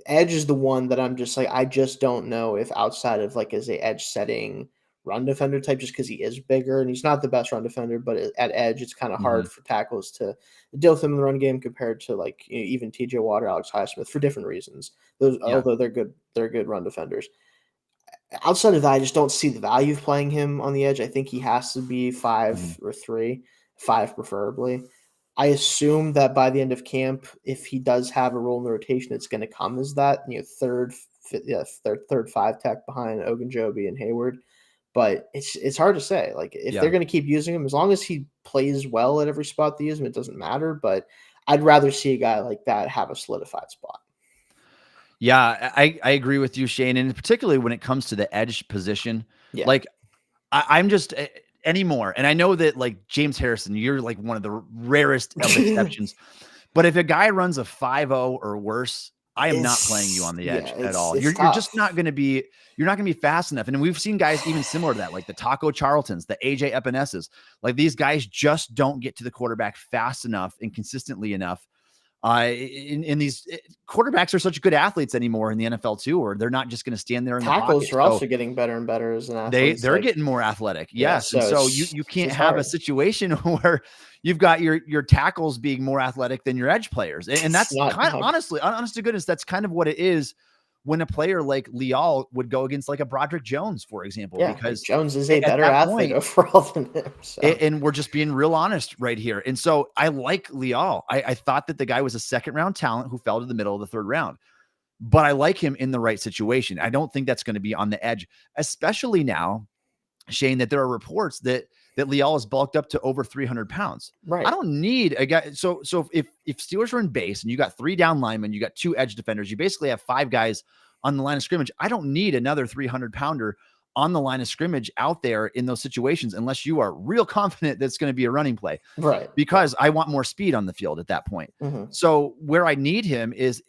Speaker 2: edge is the one that I'm just like, I just don't know if outside of like as a edge setting run defender type, just because he is bigger and he's not the best run defender, but at edge, it's kind of
Speaker 1: Mm-hmm.
Speaker 2: hard for tackles to deal with him in the run game compared to like even TJ Watt or Alex Highsmith for different reasons. Those,
Speaker 1: Yeah.
Speaker 2: although they're good run defenders. Outside of that, I just don't see the value of playing him on the edge. I think he has to be 5
Speaker 1: Mm-hmm.
Speaker 2: or 3, 5 preferably. I assume that by the end of camp, if he does have a role in the rotation, it's going to come as that third 5 tech behind Ogunjobi and Hayward. But it's hard to say. Like if
Speaker 1: Yeah.
Speaker 2: they're going to keep using him, as long as he plays well at every spot they use him, it doesn't matter. But I'd rather see a guy like that have a solidified spot.
Speaker 1: Yeah, I agree with you, Shane, and particularly when it comes to the edge position.
Speaker 2: Yeah.
Speaker 1: Like I'm just anymore, and I know that like James Harrison, you're like one of the rarest of exceptions. But if a guy runs a 5.0 or worse I am not playing you on the edge at all.
Speaker 2: It's
Speaker 1: You're just
Speaker 2: tough.
Speaker 1: not going to be, you're not going to be fast enough. And we've seen guys even similar to that, like the Taco Charltons, the AJ Epeneses. Like these guys just don't get to the quarterback fast enough and consistently enough. In these quarterbacks are such good athletes anymore in the NFL too, or they're not just going to stand there in the pocket.
Speaker 2: Tackles are also getting better and better as an athlete.
Speaker 1: They're getting more athletic.
Speaker 2: Yeah,
Speaker 1: Yes. And so you can't have
Speaker 2: hard.
Speaker 1: a situation where you've got your tackles being more athletic than your edge players. And that's kind of honest to goodness, that's kind of what it is when a player like Leal would go against like a Broderick Jones, for example, because
Speaker 2: Jones is a better athlete overall than him. So.
Speaker 1: And we're just being real honest right here. And so I like Leal. I thought that the guy was a second round talent who fell to the middle of the third round, but I like him in the right situation. I don't think that's going to be on the edge, especially now, Shayne, that there are reports that Leal is bulked up to over 300 pounds.
Speaker 2: Right.
Speaker 1: I don't need a guy. So if Steelers are in base and you got 3 down linemen, you got 2 edge defenders, you basically have 5 guys on the line of scrimmage. I don't need another 300 pounder on the line of scrimmage out there in those situations, unless you are real confident that's going to be a running play.
Speaker 2: Right.
Speaker 1: Because I want more speed on the field at that point.
Speaker 2: Mm-hmm.
Speaker 1: So where I need him is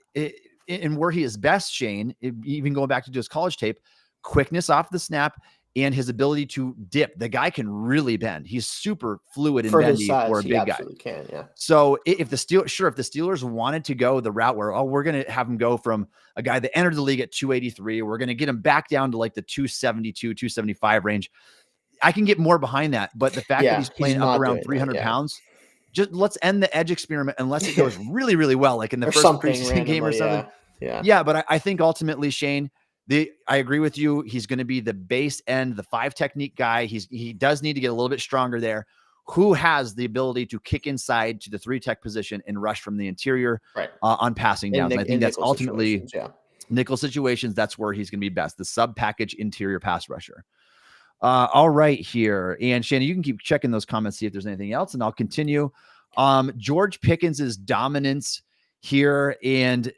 Speaker 1: and where he is best, Shayne, even going back to his college tape, quickness off the snap and his ability to dip. The guy can really bend. He's super fluid and bendy for a big guy.
Speaker 2: Can, yeah.
Speaker 1: So if the Steelers wanted to go the route where, we're going to have him go from a guy that entered the league at 283, we're going to get him back down to like the 272, 275 range. I can get more behind that. But the fact that he's playing up around 300 pounds, just let's end the edge experiment unless it goes really, really well, like in the first preseason game or something. Yeah. But I think ultimately, Shayne, I agree with you. He's going to be the base end, the 5 technique guy. He does need to get a little bit stronger there. Who has the ability to kick inside to the 3 tech position and rush from the interior on passing downs? I think that's ultimately nickel situations. That's where he's going to be best. The sub package interior pass rusher. All right here. And Shayne, you can keep checking those comments, see if there's anything else, and I'll continue. George Pickens' dominance here. And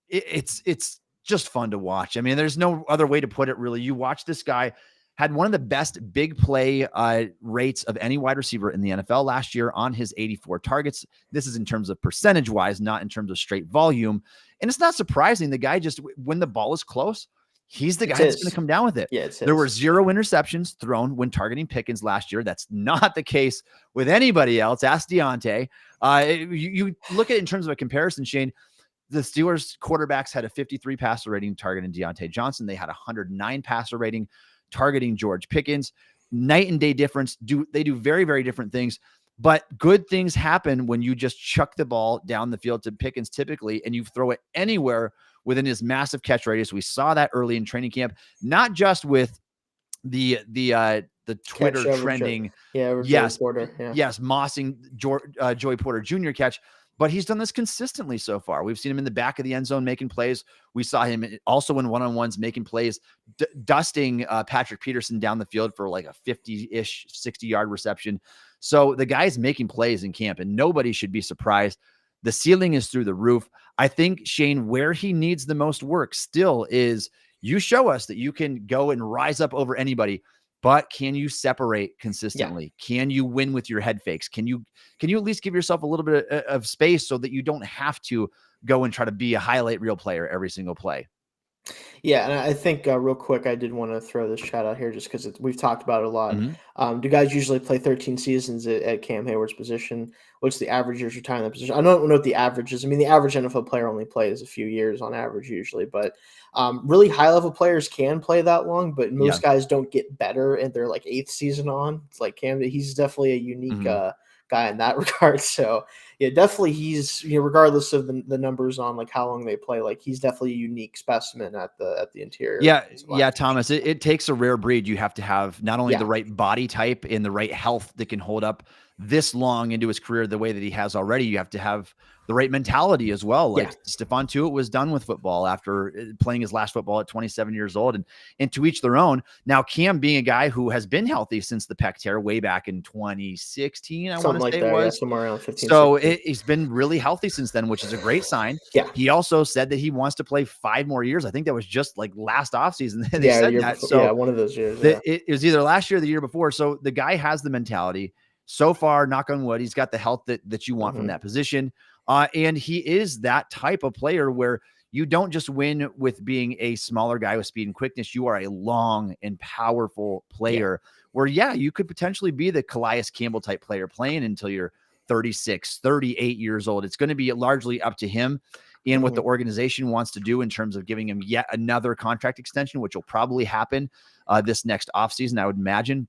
Speaker 1: it's just fun to watch. I mean, there's no other way to put it, really. You watch this guy, had one of the best big play rates of any wide receiver in the NFL last year on his 84 targets. This is in terms of percentage wise, not in terms of straight volume. And it's not surprising. The guy just, when the ball is close, he's the guy that's going to come down with it.
Speaker 2: Yeah,
Speaker 1: there were 0 interceptions thrown when targeting Pickens last year. That's not the case with anybody else. Ask Deontay. You look at it in terms of a comparison, Shayne. The Steelers quarterbacks had a 53 passer rating targeting Deontay Johnson. They had a 109 passer rating targeting George Pickens. Night and day difference. They do very, very different things, but good things happen when you just chuck the ball down the field to Pickens typically, and you throw it anywhere within his massive catch radius. We saw that early in training camp, not just with the Twitter trending.
Speaker 2: Yes,
Speaker 1: mossing Joey Porter Jr. catch. But he's done this consistently so far. We've seen him in the back of the end zone making plays. We saw him also in one-on-ones making plays, dusting Patrick Peterson down the field for like a 50-ish, 60-yard reception. So the guy's making plays in camp, and nobody should be surprised. The ceiling is through the roof. I think, Shayne, where he needs the most work still is you show us that you can go and rise up over anybody. But can you separate consistently? Yeah. Can you win with your head fakes? Can you at least give yourself a little bit of space so that you don't have to go and try to be a highlight reel player every single play?
Speaker 2: Yeah, and I think real quick, I did want to throw this chat out here just because we've talked about it a lot. Mm-hmm. Do guys usually play 13 seasons at Cam Hayward's position? What's the average years retiring that position? I don't know what the average is. I mean, the average NFL player only plays a few years on average usually, but really high-level players can play that long, but most guys don't get better in their like 8th season on. It's like Cam, he's definitely a unique guy in that regard. So yeah, definitely he's, regardless of the numbers on like how long they play, like he's definitely a unique specimen at the interior.
Speaker 1: Yeah, Thomas, it takes a rare breed. You have to have not only the right body type and the right health that can hold up this long into his career the way that he has already. You have to have the right mentality as well. Like Stephon Tuitt was done with football after playing his last football at 27 years old, and to each their own. Now, Cam being a guy who has been healthy since the pec tear way back in 2016, I want to say it was
Speaker 2: somewhere around 15.
Speaker 1: So he's been really healthy since then, which is a great sign.
Speaker 2: Yeah.
Speaker 1: He also said that he wants to play 5 more years. I think that was just like last offseason. They said that.
Speaker 2: Before, so one of those years.
Speaker 1: It was either last year or the year before. So the guy has the mentality. So far, knock on wood, he's got the health that you want from that position. And he is that type of player where you don't just win with being a smaller guy with speed and quickness. You are a long and powerful
Speaker 2: Yeah.
Speaker 1: player where, yeah, you could potentially be the Calais Campbell type player playing until you're 36, 38 years old. It's going to be largely up to him and what the organization wants to do in terms of giving him yet another contract extension, which will probably happen this next offseason, I would imagine,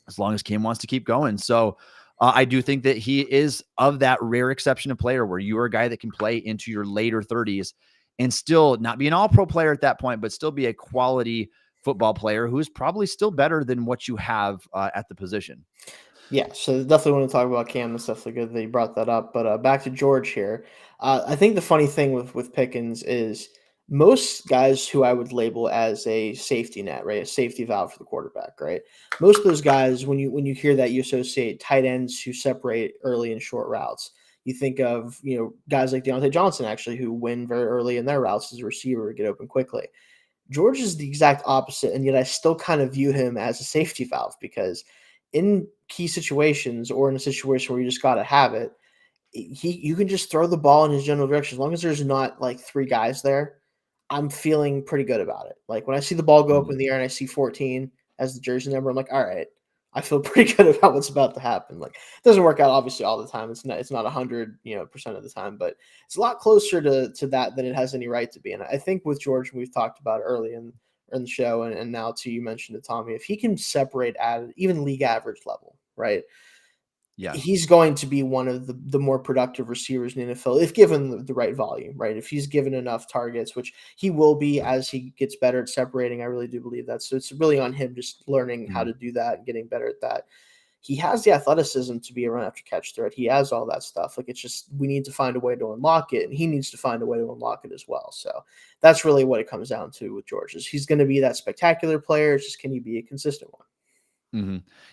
Speaker 1: as long as Cam wants to keep going. So I do think that he is of that rare exception of player where you are a guy that can play into your later 30s and still not be an all-pro player at that point, but still be a quality football player who's probably still better than what you have at the position.
Speaker 2: Yeah, so definitely want to talk about Cam. It's definitely good that you brought that up. But back to George here. I think the funny thing with Pickens is most guys who I would label as a safety net, right, a safety valve for the quarterback, right. Most of those guys, when you hear that, you associate tight ends who separate early and short routes. You think of guys like Deontay Johnson actually who win very early in their routes as a receiver, get open quickly. George is the exact opposite, and yet I still kind of view him as a safety valve because in key situations or in a situation where you just got to have it, you can just throw the ball in his general direction as long as there's not like three guys there. I'm feeling pretty good about it. Like when I see the ball go up in the air and I see 14 as the jersey number, I'm like, all right, I feel pretty good about what's about to happen. Like it doesn't work out obviously all the time. It's not 100% of the time, but it's a lot closer to that than it has any right to be. And I think with George, we've talked about early in the show, and now too, you mentioned it, Tommy, if he can separate at even league average level, right?
Speaker 1: Yes.
Speaker 2: He's going to be one of the more productive receivers in the NFL if given the right volume, right? If he's given enough targets, which he will be as he gets better at separating. I really do believe that. So it's really on him just learning how to do that and getting better at that. He has the athleticism to be a run after catch threat. He has all that stuff. Like it's just we need to find a way to unlock it, and he needs to find a way to unlock it as well. So that's really what it comes down to with George. Is he's going to be that spectacular player. It's just can he be a consistent one?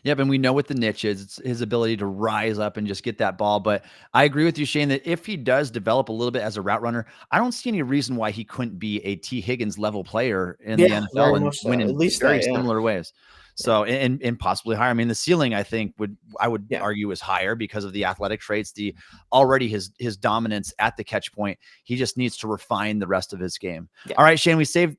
Speaker 1: Yep, and we know what the niche is. It's his ability to rise up and just get that ball. But I agree with you, Shayne, that if he does develop a little bit as a route runner, I don't see any reason why he couldn't be a T. Higgins level player in the
Speaker 2: Yeah,
Speaker 1: NFL
Speaker 2: very
Speaker 1: and
Speaker 2: much so.
Speaker 1: win
Speaker 2: At
Speaker 1: in
Speaker 2: least
Speaker 1: very
Speaker 2: that, yeah.
Speaker 1: similar ways. So and possibly higher. I mean, the ceiling I think I would
Speaker 2: Yeah.
Speaker 1: argue is higher because of the athletic traits, the already his dominance at the catch point. He just needs to refine the rest of his game.
Speaker 2: Yeah.
Speaker 1: All right, Shayne, we saved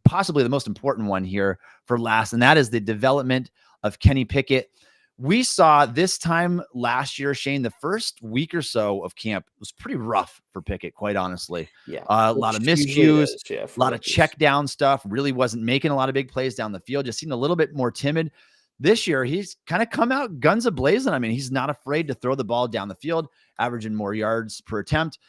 Speaker 1: possibly the most important one here for last, and that is the development of Kenny Pickett. We saw this time last year, Shayne, the first week or so of camp was pretty rough for Pickett, quite honestly.
Speaker 2: Yeah.
Speaker 1: A lot
Speaker 2: Which
Speaker 1: of
Speaker 2: usually it
Speaker 1: miscues,
Speaker 2: is, yeah,
Speaker 1: a
Speaker 2: for
Speaker 1: lot of
Speaker 2: rookies.
Speaker 1: check down stuff, really wasn't making a lot of big plays down the field, just seemed a little bit more timid. This year, he's kind of come out guns a-blazing. I mean, he's not afraid to throw the ball down the field, averaging more yards per attempt,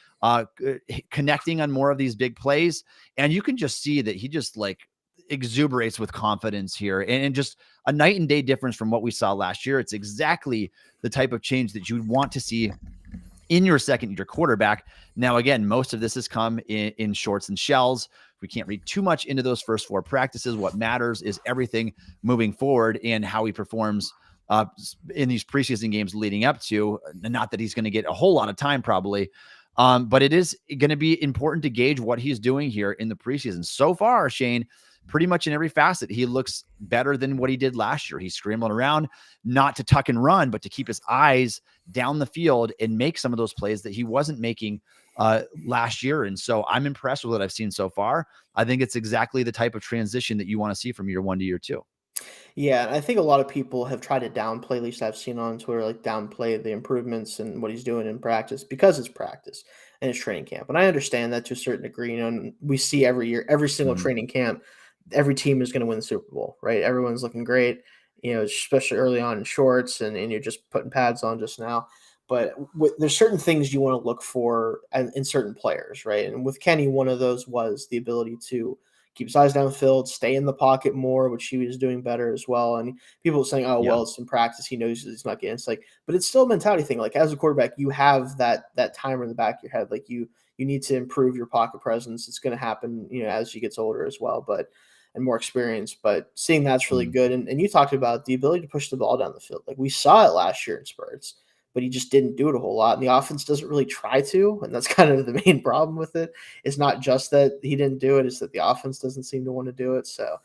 Speaker 1: connecting on more of these big plays. And you can just see that he just like exuberates with confidence here and just a night and day difference from what we saw last year. It's exactly the type of change that you would want to see in your second year quarterback. Now, again, most of this has come in shorts and shells. We can't read too much into those first four practices. What matters is everything moving forward and how he performs in these preseason games leading up to. Not that he's going to get a whole lot of time probably, but it is going to be important to gauge what he's doing here in the preseason. So far, Shayne, pretty much in every facet, he looks better than what he did last year. He's scrambling around, not to tuck and run, but to keep his eyes down the field and make some of those plays that he wasn't making last year. And so I'm impressed with what I've seen so far. I think it's exactly the type of transition that you want to see from year one to year two.
Speaker 2: Yeah, and I think a lot of people have tried to downplay, at least I've seen on Twitter, like downplay the improvements and what he's doing in practice because it's practice and it's training camp. And I understand that to a certain degree. And we see every year, every single training camp, every team is going to win the Super Bowl, right? Everyone's looking great, especially early on in shorts, and you're just putting pads on just now. But there's certain things you want to look for in certain players, right? And with Kenny, one of those was the ability to keep his eyes downfield, stay in the pocket more, which he was doing better as well. And people saying, "Oh,
Speaker 1: Yeah.
Speaker 2: well, it's in practice. He knows he's not getting." It's like, but it's still a mentality thing. Like as a quarterback, you have that timer in the back of your head. Like you need to improve your pocket presence. It's going to happen, as he gets older as well, and more experience. But seeing that's really good. And you talked about the ability to push the ball down the field. Like we saw it last year in spurts, but he just didn't do it a whole lot. And the offense doesn't really try to. And that's kind of the main problem with it. It's not just that he didn't do it, it's that the offense doesn't seem to want to do it. So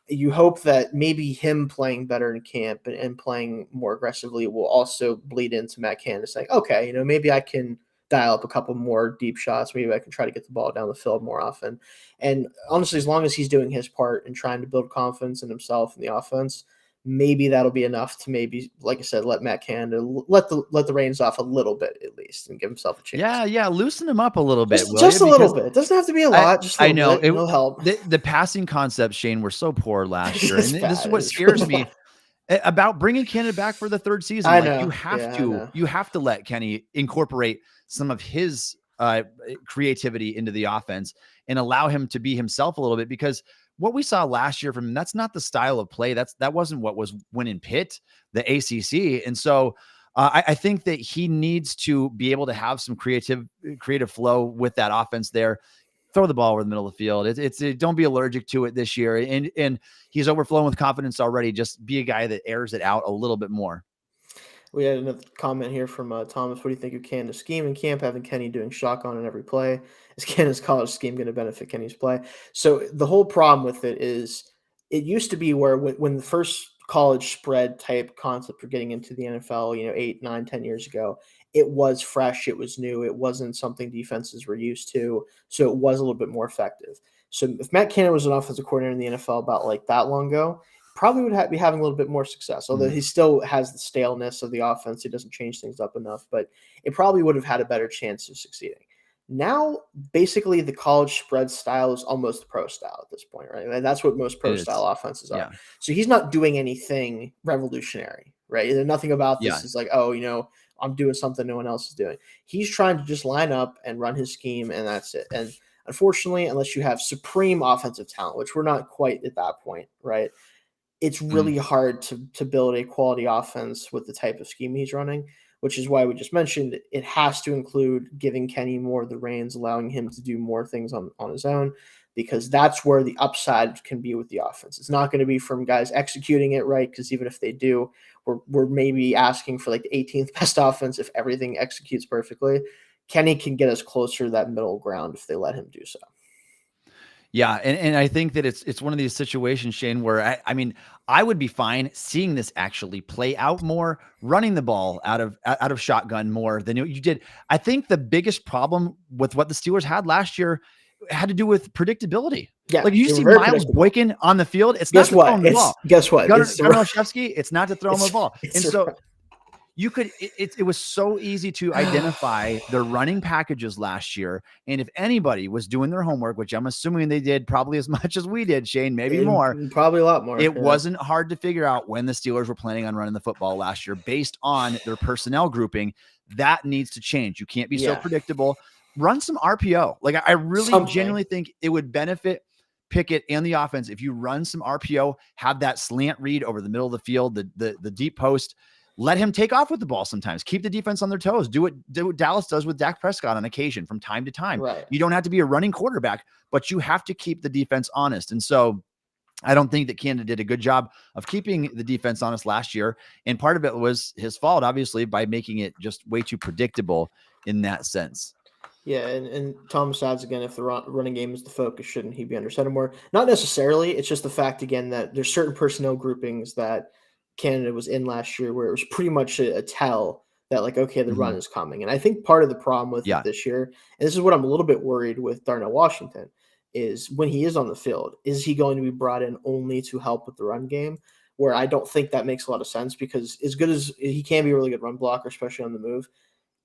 Speaker 2: you hope that maybe him playing better in camp and playing more aggressively will also bleed into Matt Canada saying, okay, maybe I can dial up a couple more deep shots. Maybe I can try to get the ball down the field more often. And honestly, as long as he's doing his part and trying to build confidence in himself and the offense, maybe that'll be enough to maybe, like I said, let Matt Canada let the reins off a little bit at least and give himself a chance.
Speaker 1: Yeah, loosen him up a little bit, will
Speaker 2: Just
Speaker 1: you?
Speaker 2: a little
Speaker 1: Because
Speaker 2: bit. It doesn't have to be a lot. Just a
Speaker 1: I
Speaker 2: little
Speaker 1: know
Speaker 2: bit. It'll help.
Speaker 1: the passing concepts, Shayne, were so poor last year,
Speaker 2: It's
Speaker 1: and this is
Speaker 2: bad.
Speaker 1: what
Speaker 2: It's
Speaker 1: scares
Speaker 2: really
Speaker 1: me
Speaker 2: bad.
Speaker 1: about bringing Canada back for the third season.
Speaker 2: I
Speaker 1: Like
Speaker 2: know. Yeah, I know.
Speaker 1: you have to let Kenny incorporate some of his creativity into the offense and allow him to be himself a little bit, because what we saw last year from him, that's not the style of play. That wasn't what was winning Pitt, the ACC. And so I think that he needs to be able to have some creative flow with that offense there. Throw the ball over the middle of the field. Don't be allergic to it this year. And he's overflowing with confidence already. Just be a guy that airs it out a little bit more.
Speaker 2: We had another comment here from Thomas. What do you think of Canada's scheme in camp, having Kenny doing shotgun in every play? Is Canada's college scheme going to benefit Kenny's play? So the whole problem with it is it used to be where when the first college spread type concept for getting into the NFL, 8, 9, 10 years ago, it was fresh, it was new, it wasn't something defenses were used to, so it was a little bit more effective. So if Matt Canada was an offensive coordinator in the NFL about like that long ago, probably would be having a little bit more success, although he still has the staleness of the offense. He doesn't change things up enough, but it probably would have had a better chance of succeeding. Now, basically, the college spread style is almost pro style at this point, right? And that's what most pro style offenses are.
Speaker 1: Yeah.
Speaker 2: So he's not doing anything revolutionary, right? And nothing about this is like, I'm doing something no one else is doing. He's trying to just line up and run his scheme, and that's it. And unfortunately, unless you have supreme offensive talent, which we're not quite at that point, right? It's really hard to build a quality offense with the type of scheme he's running, which is why we just mentioned it has to include giving Kenny more of the reins, allowing him to do more things on his own, because that's where the upside can be with the offense. It's not going to be from guys executing it right, because even if they do, we're maybe asking for like the 18th best offense if everything executes perfectly. Kenny can get us closer to that middle ground if they let him do so.
Speaker 1: Yeah, and I think that it's one of these situations, Shayne, where I mean, I would be fine seeing this actually play out more, running the ball out of shotgun more than you did. I think the biggest problem with what the Steelers had last year had to do with predictability.
Speaker 2: Yeah,
Speaker 1: like you see Miles Boykin on the field, it's not to throw him the ball.
Speaker 2: Guess what?
Speaker 1: Gunnar Olszewski, it's not to throw him the ball. And so you could, it was so easy to identify their running packages last year. And if anybody was doing their homework, which I'm assuming they did probably as much as we did, Shayne, maybe more,
Speaker 2: probably a lot more.
Speaker 1: It wasn't hard to figure out when the Steelers were planning on running the football last year based on their personnel grouping. That needs to change. You can't be so predictable. Run some RPO. Like I really genuinely think it would benefit Pickett and the offense if you run some RPO, have that slant read over the middle of the field, the deep post. Let him take off with the ball sometimes. Keep the defense on their toes. Do what Dallas does with Dak Prescott on occasion from time to time.
Speaker 2: Right.
Speaker 1: You don't have to be a running quarterback, but you have to keep the defense honest. And so I don't think that Canada did a good job of keeping the defense honest last year. And part of it was his fault, obviously, by making it just way too predictable in that sense.
Speaker 2: Yeah, and Thomas adds again, if the running game is the focus, shouldn't he be under center more? Not necessarily. It's just the fact, again, that there's certain personnel groupings that Canada was in last year where it was pretty much a tell that, like, okay, the run is coming. And I think part of the problem with it this year, and this is what I'm a little bit worried with Darnell Washington, is when he is on the field, is he going to be brought in only to help with the run game? Where I don't think that makes a lot of sense, because as good as he can be a really good run blocker, especially on the move,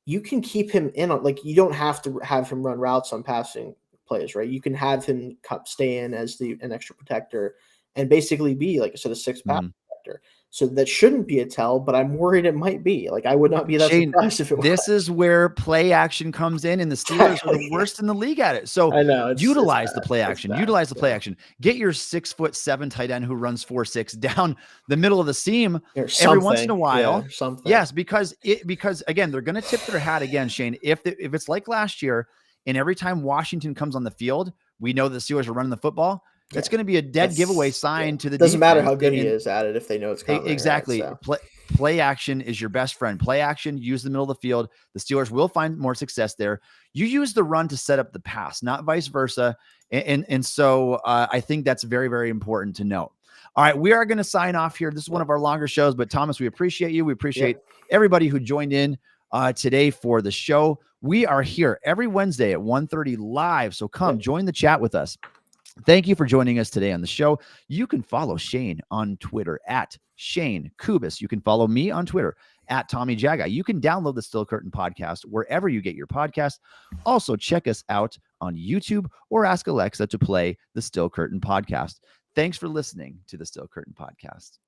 Speaker 2: you can keep him in on, like, you don't have to have him run routes on passing plays, right? You can have him stay in as an extra protector and basically be, like I said, a sixth pass protector. So that shouldn't be a tell, but I'm worried it might be. Like, I would not be that surprised if it was.
Speaker 1: This is where play action comes in, and the Steelers are the worst in the league at it. So
Speaker 2: I know,
Speaker 1: utilize the play action. Utilize the play action. Get your 6'7" tight end who runs 4.6 down the middle of the seam every once in a while. Yes, because again, they're going to tip their hat again, Shayne. If it's like last year, and every time Washington comes on the field, we know the Steelers are running the football. That's going to be a dead giveaway sign to the
Speaker 2: doesn't
Speaker 1: defense.
Speaker 2: matter how good he is at it if they know it's coming.
Speaker 1: Exactly.
Speaker 2: Right? So.
Speaker 1: Play action is your best friend. Play action, use the middle of the field. The Steelers will find more success there. You use the run to set up the pass, not vice versa. And so I think that's very, very important to note. All right, we are going to sign off here. This is one of our longer shows, but Thomas, we appreciate you. We appreciate everybody who joined in today for the show. We are here every Wednesday at 1:30 live. So come join the chat with us. Thank you for joining us today on the show. You can follow Shayne on Twitter at Shayne Kubas. You can follow me on Twitter at Tommy Jaggi. You can download the Still Curtain podcast wherever you get your podcast. Also, check us out on YouTube or ask Alexa to play the Still Curtain podcast. Thanks for listening to the Still Curtain podcast.